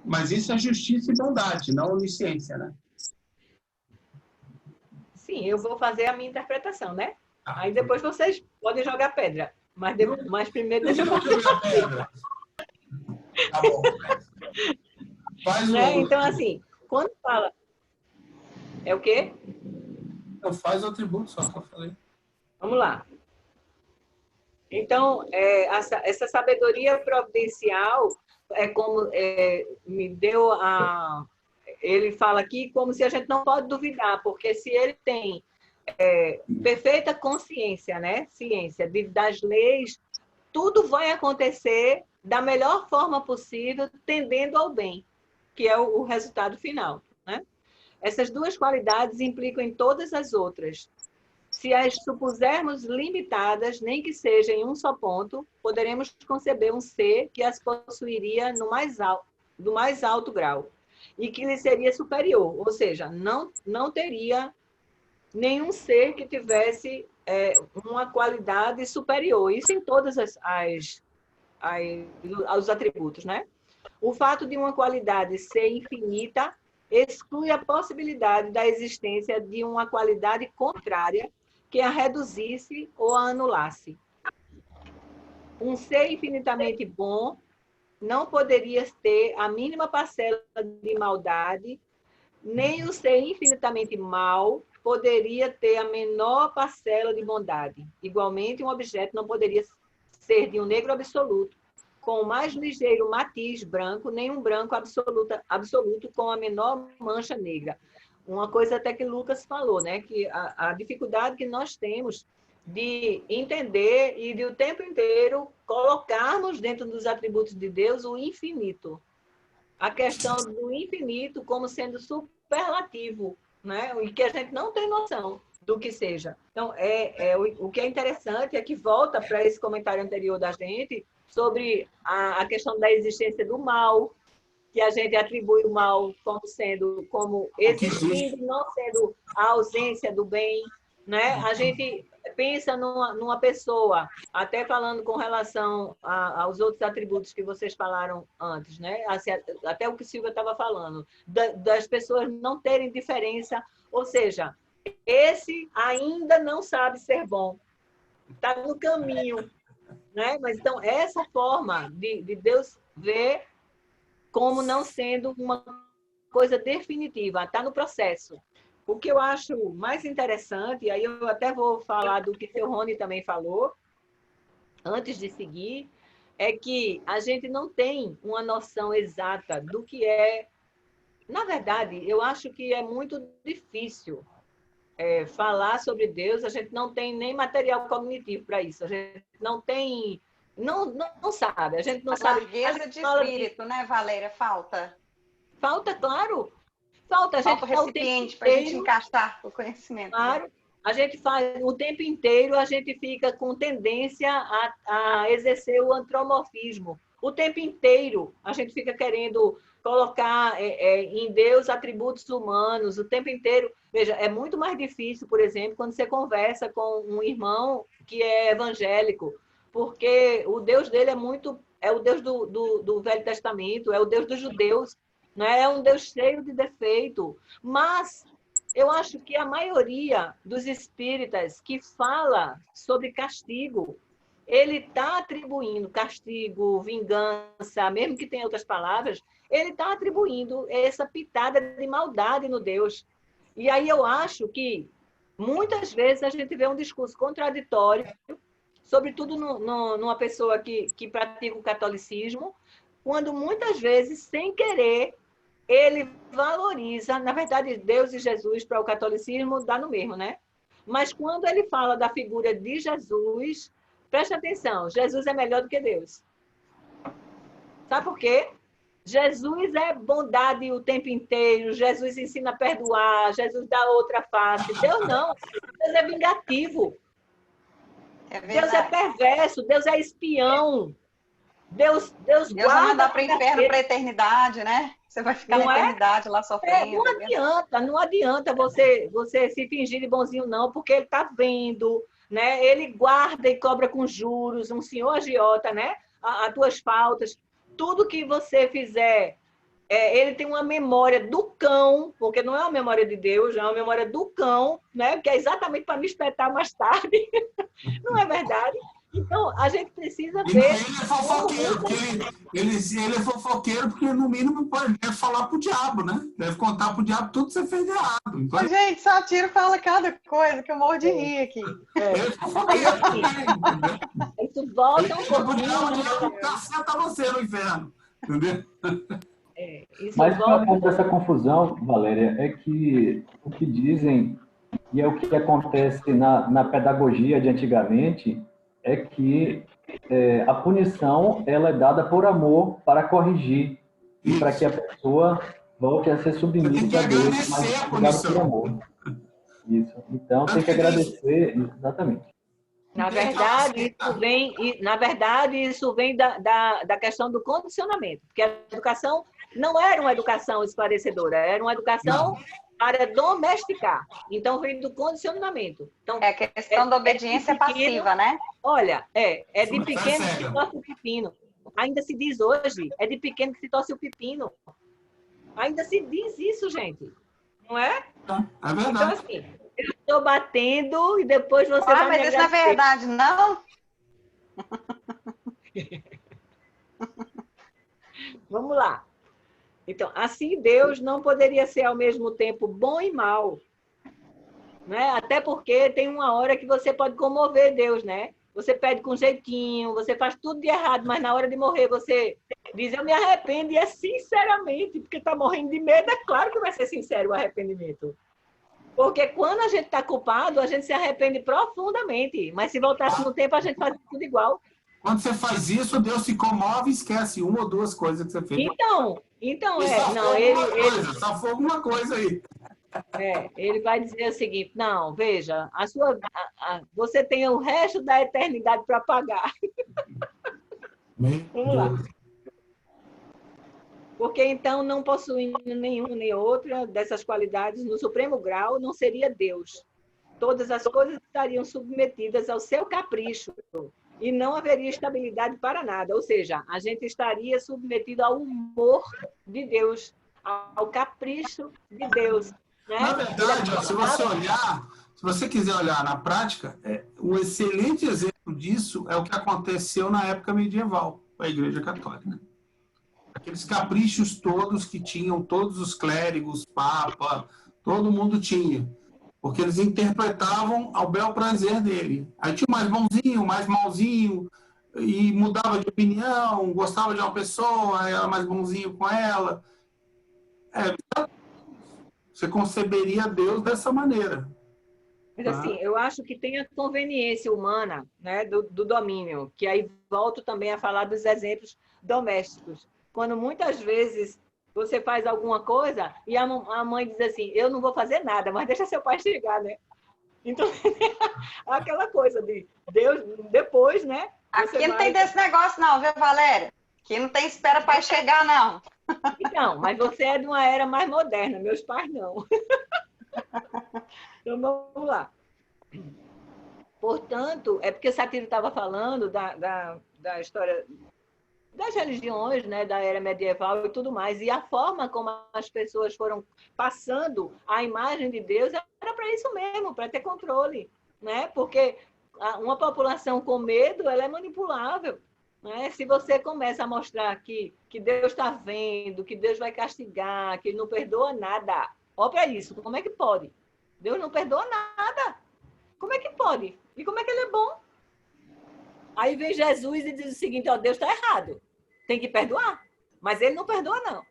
Mas isso é justiça e bondade, não onisciência, né? Sim, eu vou fazer a minha interpretação, né? Ah, Aí depois vocês podem jogar pedra. Mas primeiro deixa eu jogar pedra. Tá bom. Faz né? o, Então, assim, quando fala... É o quê? não, faz o atributo só que eu falei. Vamos lá. Então, essa sabedoria providencial é como me deu a... Ele fala aqui como se a gente não pode duvidar, porque se ele tem perfeita consciência, né? Ciência das leis, tudo vai acontecer da melhor forma possível, tendendo ao bem, que é o resultado final, né? Essas duas qualidades implicam em todas as outras. Se as supusermos limitadas, nem que seja em um só ponto, poderemos conceber um ser que as possuiria do mais alto grau e que lhe seria superior, ou seja, não teria nenhum ser que tivesse uma qualidade superior. Isso em todos os atributos, né? O fato de uma qualidade ser infinita exclui a possibilidade da existência de uma qualidade contrária que a reduzisse ou a anulasse. Um ser infinitamente bom não poderia ter a mínima parcela de maldade, nem o ser infinitamente mau poderia ter a menor parcela de bondade. Igualmente, um objeto não poderia ser de um negro absoluto, com o mais ligeiro matiz branco, nem um branco absoluto com a menor mancha negra. Uma coisa até que Lucas falou, né? Que a dificuldade que nós temos de entender e de o tempo inteiro colocarmos dentro dos atributos de Deus o infinito. A questão do infinito como sendo superlativo, né? E que a gente não tem noção do que seja. Então, o que é interessante é que volta para esse comentário anterior da gente sobre a questão da existência do mal, que a gente atribui o mal como existindo, não sendo a ausência do bem, né? A gente pensa numa pessoa, até falando com relação aos outros atributos que vocês falaram antes, né? Assim, até o que Silvia estava falando, das pessoas não terem diferença, ou seja, esse ainda não sabe ser bom, está no caminho, né? Mas então essa forma de Deus ver como não sendo uma coisa definitiva, está no processo. O que eu acho mais interessante, e aí eu até vou falar do que o seu Rony também falou, antes de seguir, é que a gente não tem uma noção exata do que é. Na verdade, eu acho que é muito difícil falar sobre Deus, a gente não tem nem material cognitivo para isso, a gente não tem. Não sabe, a gente não sabe. Largueza de espírito, né, Valéria? Falta. Falta, claro. Falta a gente Falta o recipiente para a gente encaixar o conhecimento. Claro. Né? A gente faz o tempo inteiro, a gente fica com tendência a exercer o antropomorfismo. O tempo inteiro a gente fica querendo colocar em Deus atributos humanos, o tempo inteiro. Veja, é muito mais difícil, por exemplo, quando você conversa com um irmão que é evangélico, porque o Deus dele é o Deus do Velho Testamento, é o Deus dos judeus, né? É um Deus cheio de defeito. Mas eu acho que a maioria dos espíritas que fala sobre castigo, ele está atribuindo castigo, vingança, mesmo que tenha outras palavras, ele está atribuindo essa pitada de maldade no Deus. E aí eu acho que muitas vezes a gente vê um discurso contraditório, sobretudo numa pessoa que pratica o catolicismo, quando muitas vezes, sem querer, ele valoriza, na verdade, Deus e Jesus para o catolicismo dá no mesmo, né? Mas quando ele fala da figura de Jesus, preste atenção, Jesus é melhor do que Deus. Sabe por quê? Jesus é bondade o tempo inteiro, Jesus ensina a perdoar, Jesus dá outra face. Deus não, Deus é vingativo. Deus é perverso, Deus é espião. Deus Deus vai guarda mandar para o inferno para a eternidade, né? Você vai ficar Não na é? eternidade lá sofrendo. Não adianta você se fingir de bonzinho, não, porque ele está vendo, né? Ele guarda e cobra com juros, um senhor agiota, né? As tuas faltas, tudo que você fizer, ele tem uma memória do cão, porque não é uma memória de Deus, é uma memória do cão, né? Que é exatamente para me espetar mais tarde. Não é verdade? Então, a gente precisa E ver. ele é fofoqueiro, porque ele é fofoqueiro, porque no mínimo deve falar pro diabo, né? Deve contar pro diabo tudo que você fez de errado. Então, Gente, Satiro fala cada coisa que eu morro de rir aqui. ele é fofoqueiro também, entendeu? Isso volta Ele um chega pro diabo, o pouquinho. diabo caceta você no inferno, entendeu? Isso Mas o que volta. acontece essa confusão, Valéria, é que o que dizem, e é o que acontece na pedagogia de antigamente, é que a punição ela é dada por amor para corrigir e para que a pessoa volte a ser Você tem submissa que a Deus, agradecer mas a dado por punição. amor. Isso. Então tem que agradecer, exatamente. Na verdade, isso vem da questão do condicionamento, porque a educação não era uma educação esclarecedora, era uma educação para domesticar. Então, vem do condicionamento. Então, É a questão da obediência passiva, né? olha, é de Isso, pequeno é que se torce o pepino. Ainda se diz hoje, é de pequeno que se torce o pepino. Ainda se diz isso, gente. Não é? É Então, verdade. assim, eu estou batendo e depois você vai Mas me isso não é agradecer. verdade, não? Vamos lá. Então, assim, Deus não poderia ser ao mesmo tempo bom e mal. Né? Até porque tem uma hora que você pode comover Deus, né? Você pede com jeitinho, você faz tudo de errado, mas na hora de morrer você diz, eu me arrependo, e é sinceramente, porque está morrendo de medo, é claro que vai ser sincero o arrependimento. Porque quando a gente está culpado, a gente se arrepende profundamente, mas se voltasse no tempo, a gente faz tudo igual. Quando você faz isso, Deus se comove e esquece uma ou duas coisas que você fez. Então Safou alguma coisa aí. Ele vai dizer o seguinte, não, veja, você tem o resto da eternidade para pagar. Vamos lá. Porque então, não possuindo nenhuma nem outra dessas qualidades, no supremo grau, não seria Deus. Todas as coisas estariam submetidas ao seu capricho e não haveria estabilidade para nada. Ou seja, a gente estaria submetido ao humor de Deus, ao capricho de Deus. Né? Na verdade, ó, se você quiser olhar na prática, um excelente exemplo disso é o que aconteceu na época medieval, com a Igreja Católica. Aqueles caprichos todos que tinham todos os clérigos, papa, todo mundo tinha. Porque eles interpretavam ao bel prazer dele. Aí tinha o mais bonzinho, o mais malzinho, e mudava de opinião, gostava de uma pessoa, era mais bonzinho com ela. Você conceberia Deus dessa maneira. Mas assim, eu acho que tem a conveniência humana, né, do domínio, que aí volto também a falar dos exemplos domésticos. Quando muitas vezes você faz alguma coisa e a mãe diz assim, eu não vou fazer nada, mas deixa seu pai chegar, né? Então, aquela coisa de Deus, depois, né? Aqui não tem desse negócio não, viu, Valéria? Aqui não tem espera pai chegar, não. Então, mas você é de uma era mais moderna, meus pais não. Então, vamos lá. Portanto, é porque Satiro estava falando da história das religiões, né, da era medieval e tudo mais, e a forma como as pessoas foram passando a imagem de Deus era para isso mesmo, para ter controle, né? Porque uma população com medo, ela é manipulável, né? Se você começa a mostrar que Deus está vendo, que Deus vai castigar, que Ele não perdoa nada, olha para isso, como é que pode? Deus não perdoa nada. Como é que pode? E como é que Ele é bom? Aí vem Jesus e diz o seguinte, ó, Deus está errado. Tem que perdoar. Mas ele não perdoa, não.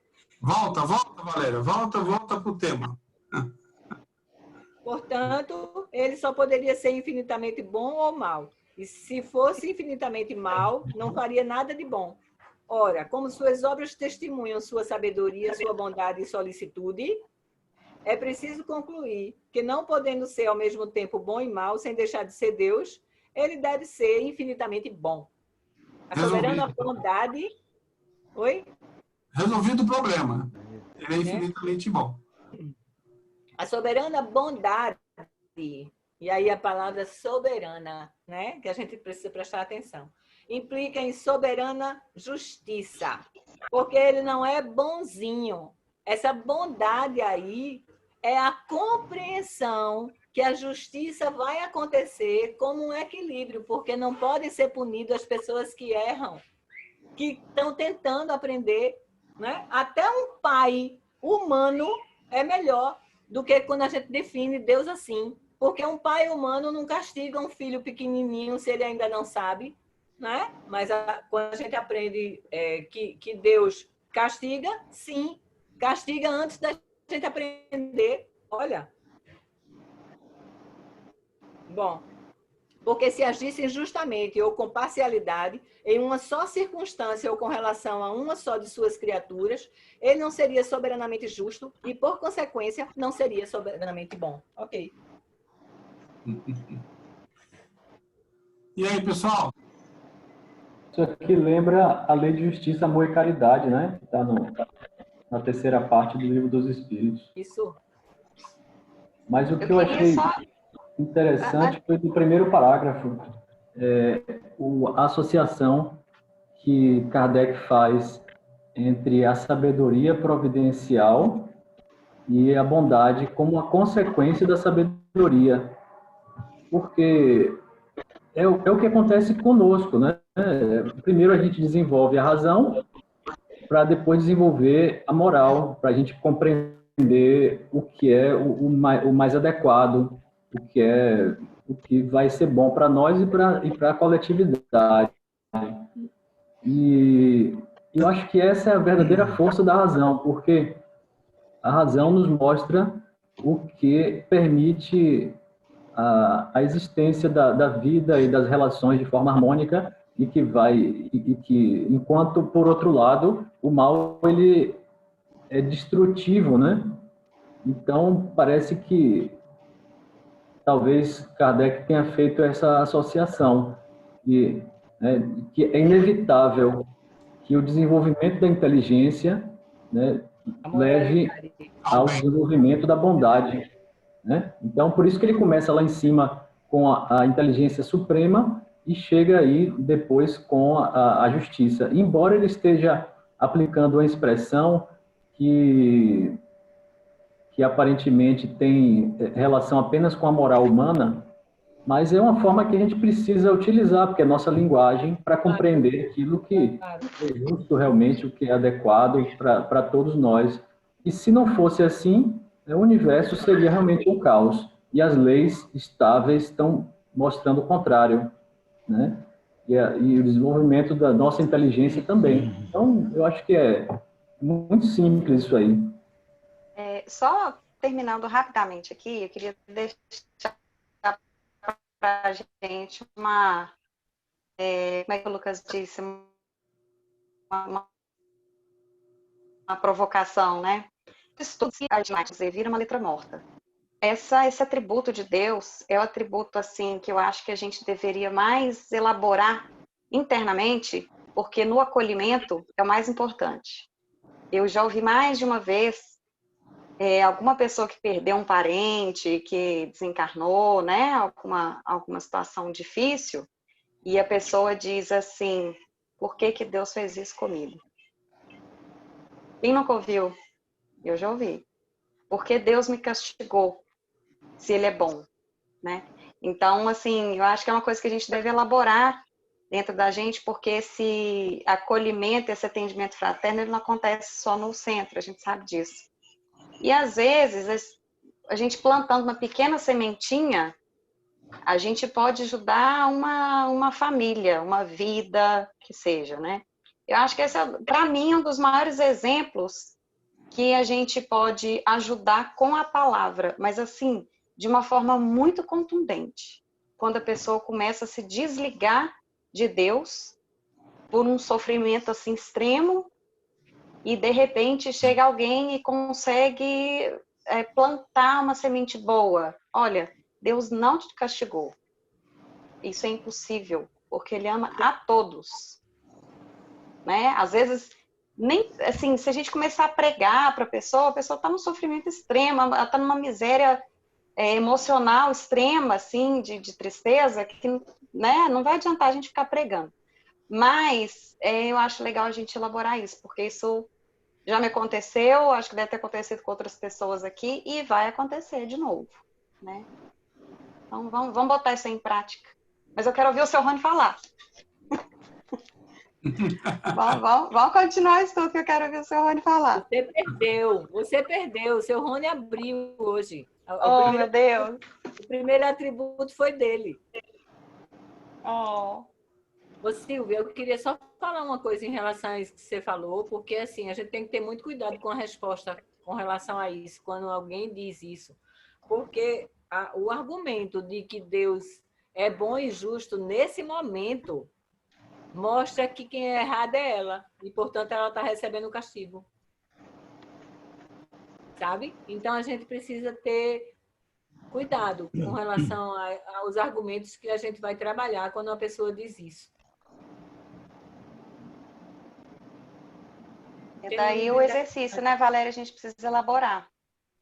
Volta, Valéria. Volta para o tema. Portanto, ele só poderia ser infinitamente bom ou mal. E se fosse infinitamente mal, não faria nada de bom. Ora, como suas obras testemunham sua sabedoria, sua bondade e solicitude, é preciso concluir que, não podendo ser ao mesmo tempo bom e mal, sem deixar de ser Deus, ele deve ser infinitamente bom. A soberana Resolvido. bondade... Oi? Resolvido o problema. Ele é infinitamente bom. A soberana bondade, e aí a palavra soberana, né, que a gente precisa prestar atenção, implica em soberana justiça, porque ele não é bonzinho. Essa bondade aí é a compreensão que a justiça vai acontecer como um equilíbrio, porque não podem ser punidas as pessoas que erram, que estão tentando aprender, né? Até um pai humano é melhor do que quando a gente define Deus assim. Porque um pai humano não castiga um filho pequenininho se ele ainda não sabe, né? Mas quando a gente aprende que Deus castiga, sim, castiga antes da gente aprender. Olha. Bom, porque se agisse injustamente ou com parcialidade, em uma só circunstância ou com relação a uma só de suas criaturas, ele não seria soberanamente justo e, por consequência, não seria soberanamente bom. Ok. E aí, pessoal? Isso aqui lembra a lei de justiça, amor e caridade, né? Está na terceira parte do Livro dos Espíritos. Isso. Mas o que eu achei interessante foi do primeiro parágrafo, a associação que Kardec faz entre a sabedoria providencial e a bondade como uma consequência da sabedoria. Porque é o que acontece conosco, né? Primeiro a gente desenvolve a razão para depois desenvolver a moral, para a gente compreender o que é o mais adequado, o que vai ser bom para nós e para a coletividade. E eu acho que essa é a verdadeira força da razão, porque a razão nos mostra o que permite a existência da vida e das relações de forma harmônica e que enquanto por outro lado o mal ele é destrutivo, né? Então parece que talvez Kardec tenha feito essa associação e que é inevitável que o desenvolvimento da inteligência, né, leve ao desenvolvimento da bondade, né? Então, por isso que ele começa lá em cima com a inteligência suprema e chega aí depois com a justiça. Embora ele esteja aplicando uma expressão que aparentemente tem relação apenas com a moral humana, mas é uma forma que a gente precisa utilizar, porque é a nossa linguagem para compreender aquilo que é justo realmente, o que é adequado para todos nós. E se não fosse assim, o universo seria realmente um caos. E as leis estáveis estão mostrando o contrário, né? E o desenvolvimento da nossa inteligência também. Então, eu acho que é muito simples isso aí. Só terminando rapidamente aqui, eu queria deixar para a gente uma, como é que o Lucas disse, uma provocação, né? Estudo se vira uma letra morta. Esse atributo de Deus é o atributo assim que eu acho que a gente deveria mais elaborar internamente, porque no acolhimento é o mais importante. Eu já ouvi mais de uma vez alguma pessoa que perdeu um parente, que desencarnou, né? Alguma situação difícil, e a pessoa diz assim: por que Deus fez isso comigo? Quem nunca ouviu? Eu já ouvi. Porque Deus me castigou, se Ele é bom, né? Então, assim, eu acho que é uma coisa que a gente deve elaborar dentro da gente, porque esse acolhimento, esse atendimento fraterno, ele não acontece só no centro, a gente sabe disso. E, às vezes, a gente plantando uma pequena sementinha, a gente pode ajudar uma família, uma vida, que seja, né? Eu acho que esse, para mim, é um dos maiores exemplos que a gente pode ajudar com a palavra, mas, assim, de uma forma muito contundente. Quando a pessoa começa a se desligar de Deus por um sofrimento, assim, extremo, e, de repente, chega alguém e consegue plantar uma semente boa. Olha, Deus não te castigou. Isso é impossível, porque Ele ama a todos. né? Às vezes, nem assim, se a gente começar a pregar para a pessoa está num sofrimento extremo, ela está numa miséria emocional extrema, assim, de tristeza, que, né, não vai adiantar a gente ficar pregando. Mas eu acho legal a gente elaborar isso, porque isso já me aconteceu, acho que deve ter acontecido com outras pessoas aqui, e vai acontecer de novo, né? Então, vamos botar isso em prática. Mas eu quero ouvir o seu Rony falar. Vamos continuar isso tudo, que eu quero ouvir o seu Rony falar. Você perdeu. O seu Rony abriu hoje. Oh, meu Deus. O primeiro atributo foi dele. Oh. Ô, Silvia, eu queria só falar uma coisa em relação a isso que você falou, porque assim, a gente tem que ter muito cuidado com a resposta com relação a isso, quando alguém diz isso. Porque o argumento de que Deus é bom e justo nesse momento mostra que quem é errado é ela, e portanto ela está recebendo o castigo. Sabe? Então a gente precisa ter cuidado com relação aos argumentos que a gente vai trabalhar quando uma pessoa diz isso. E daí o exercício, né, Valéria, a gente precisa elaborar.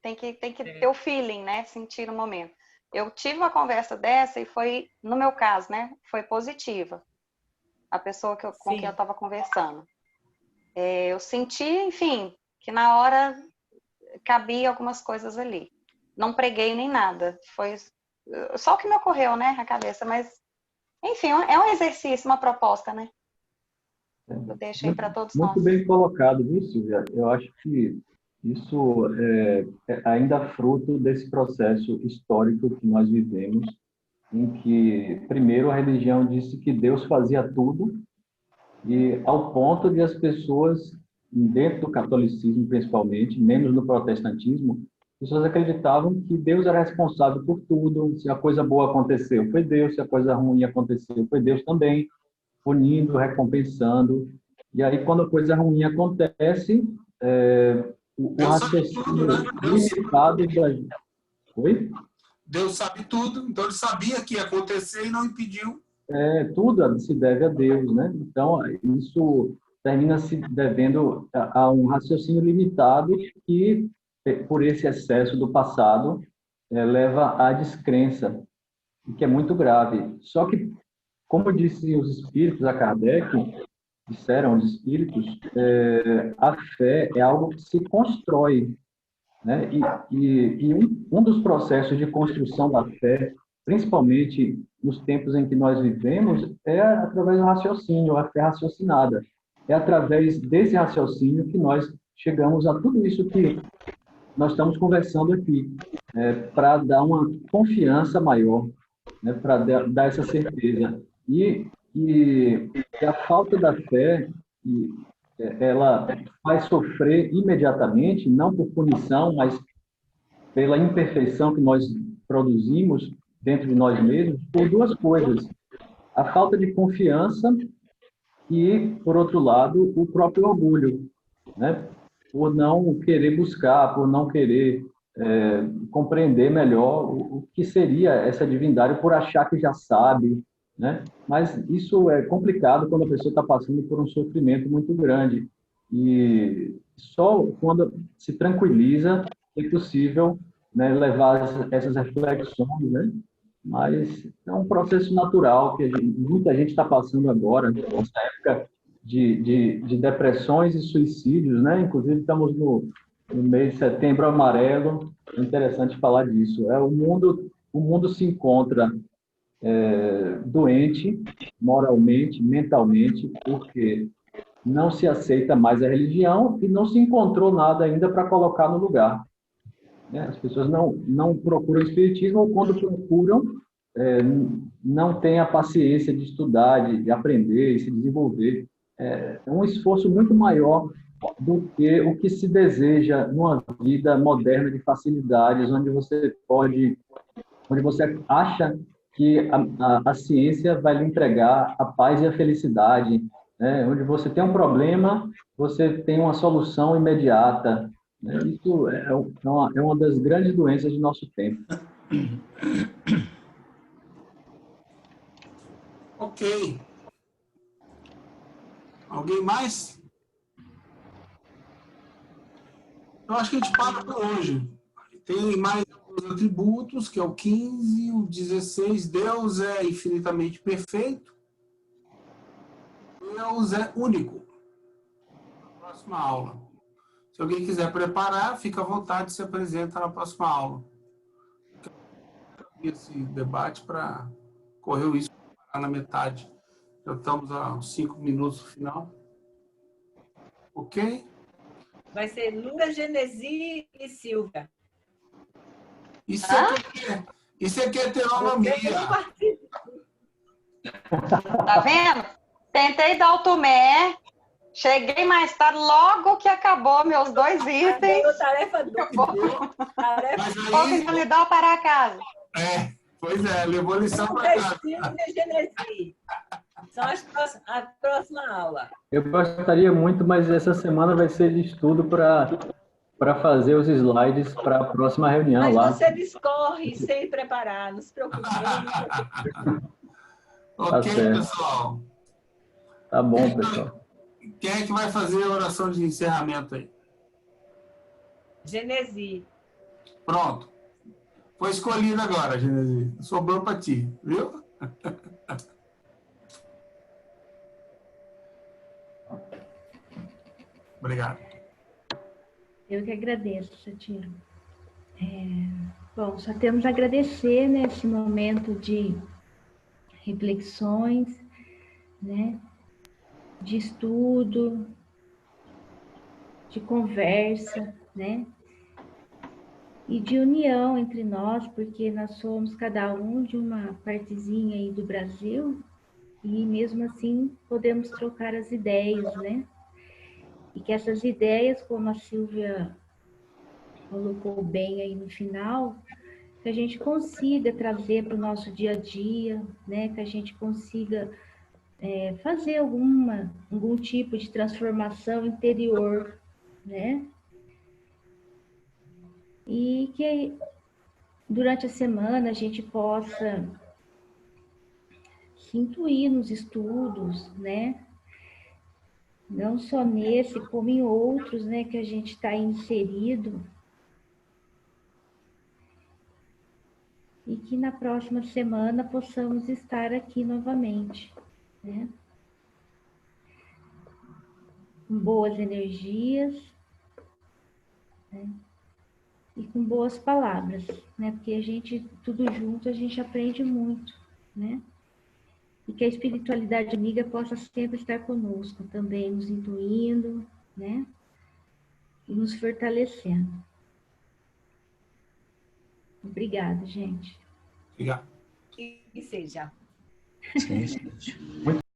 Tem que ter o feeling, né, sentir no momento. Eu tive uma conversa dessa e foi, no meu caso, né, foi positiva. A pessoa com quem eu estava conversando. Eu senti, enfim, que na hora cabia algumas coisas ali. Não preguei nem nada. Foi só o que me ocorreu, né, na cabeça. Mas, enfim, é um exercício, uma proposta, né? Eu deixo aí para todos nós. Muito bem colocado, viu, Silvia? Eu acho que isso é ainda fruto desse processo histórico que nós vivemos, em que, primeiro, a religião disse que Deus fazia tudo, e ao ponto de as pessoas, dentro do catolicismo principalmente, menos no protestantismo, as pessoas acreditavam que Deus era responsável por tudo. Se a coisa boa aconteceu, foi Deus. Se a coisa ruim aconteceu, foi Deus também, punindo, recompensando. E aí, quando a coisa ruim acontece, o raciocínio limitado da... Oi? Deus sabe tudo, então ele sabia que ia acontecer e não impediu. Tudo se deve a Deus, né? Então, isso termina se devendo a um raciocínio limitado que, por esse excesso do passado, leva à descrença, o que é muito grave. Só que, como disse os espíritos, a Kardec, disseram os espíritos, a fé é algo que se constrói, né? E um dos processos de construção da fé, principalmente nos tempos em que nós vivemos, é através do raciocínio, a fé raciocinada. É através desse raciocínio que nós chegamos a tudo isso que nós estamos conversando aqui, para dar uma confiança maior, né, para dar essa certeza. E a falta da fé, ela faz sofrer imediatamente, não por punição, mas pela imperfeição que nós produzimos dentro de nós mesmos, por duas coisas: a falta de confiança e, por outro lado, o próprio orgulho, né? Por não querer buscar, por não querer compreender melhor o que seria essa divindade, por achar que já sabe, né? Mas isso é complicado quando a pessoa está passando por um sofrimento muito grande. E só quando se tranquiliza é possível, né, levar essas reflexões, né? Mas é um processo natural que muita gente está passando agora, nessa época de depressões e suicídios, né? Inclusive, estamos no mês de Setembro Amarelo. É interessante falar disso. O mundo se encontra doente moralmente, mentalmente, porque não se aceita mais a religião e não se encontrou nada ainda para colocar no lugar. As pessoas não procuram o espiritismo, ou quando procuram, não têm a paciência de estudar, de aprender e se desenvolver. É um esforço muito maior do que o que se deseja numa vida moderna de facilidades, onde você acha que a ciência vai lhe entregar a paz e a felicidade, né? Onde você tem um problema, você tem uma solução imediata. Isso é uma das grandes doenças de nosso tempo. Ok. Alguém mais? Eu acho que a gente para por hoje. Tem mais alguns atributos, que é o 15, o 16. Deus é infinitamente perfeito. Deus é único. Na próxima aula. Se alguém quiser preparar, fica à vontade, se apresenta na próxima aula. Esse debate para correr o risco de parar na metade. Já estamos a uns 5 minutos do final. Ok? Vai ser Lula, Genesi e Silvia. Isso aqui é Você teonomia. não participa. Tá vendo? Tentei dar o Tomé, cheguei mais tarde, logo que acabou meus 2 itens. Tarefa dupla. Mas Pouco aí, de lidar para casa. pois é, levou lição para casa. Silvia e Genesi. São a próxima aula. Eu gostaria muito, mas essa semana vai ser de estudo para fazer os slides para a próxima reunião Mas lá. você discorre sem preparar, não se preocupe. Ok, certo. pessoal. Tá bom, pessoal. Quem é que vai fazer a oração de encerramento aí? Genesi. Pronto. Foi escolhido agora, Genesi. Sobrou para ti, viu? Obrigado. Eu que agradeço, Satiro. Bom, só temos a agradecer nesse momento de reflexões, né, de estudo, de conversa, né, e de união entre nós, porque nós somos cada um de uma partezinha aí do Brasil, e mesmo assim podemos trocar as ideias, né, e que essas ideias, como a Silvia colocou bem aí no final, que a gente consiga trazer para o nosso dia a dia, né? Que a gente consiga fazer algum tipo de transformação interior, né? E que durante a semana a gente possa se intuir nos estudos, né? Não só nesse, como em outros, né? Que a gente está inserido. E que na próxima semana possamos estar aqui novamente, né? Com boas energias, né? E com boas palavras, né? Porque a gente, tudo junto, a gente aprende muito, né? E que a espiritualidade amiga possa sempre estar conosco, também nos intuindo, né? E nos fortalecendo. Obrigada, gente. Obrigado. Que seja. Sim, gente.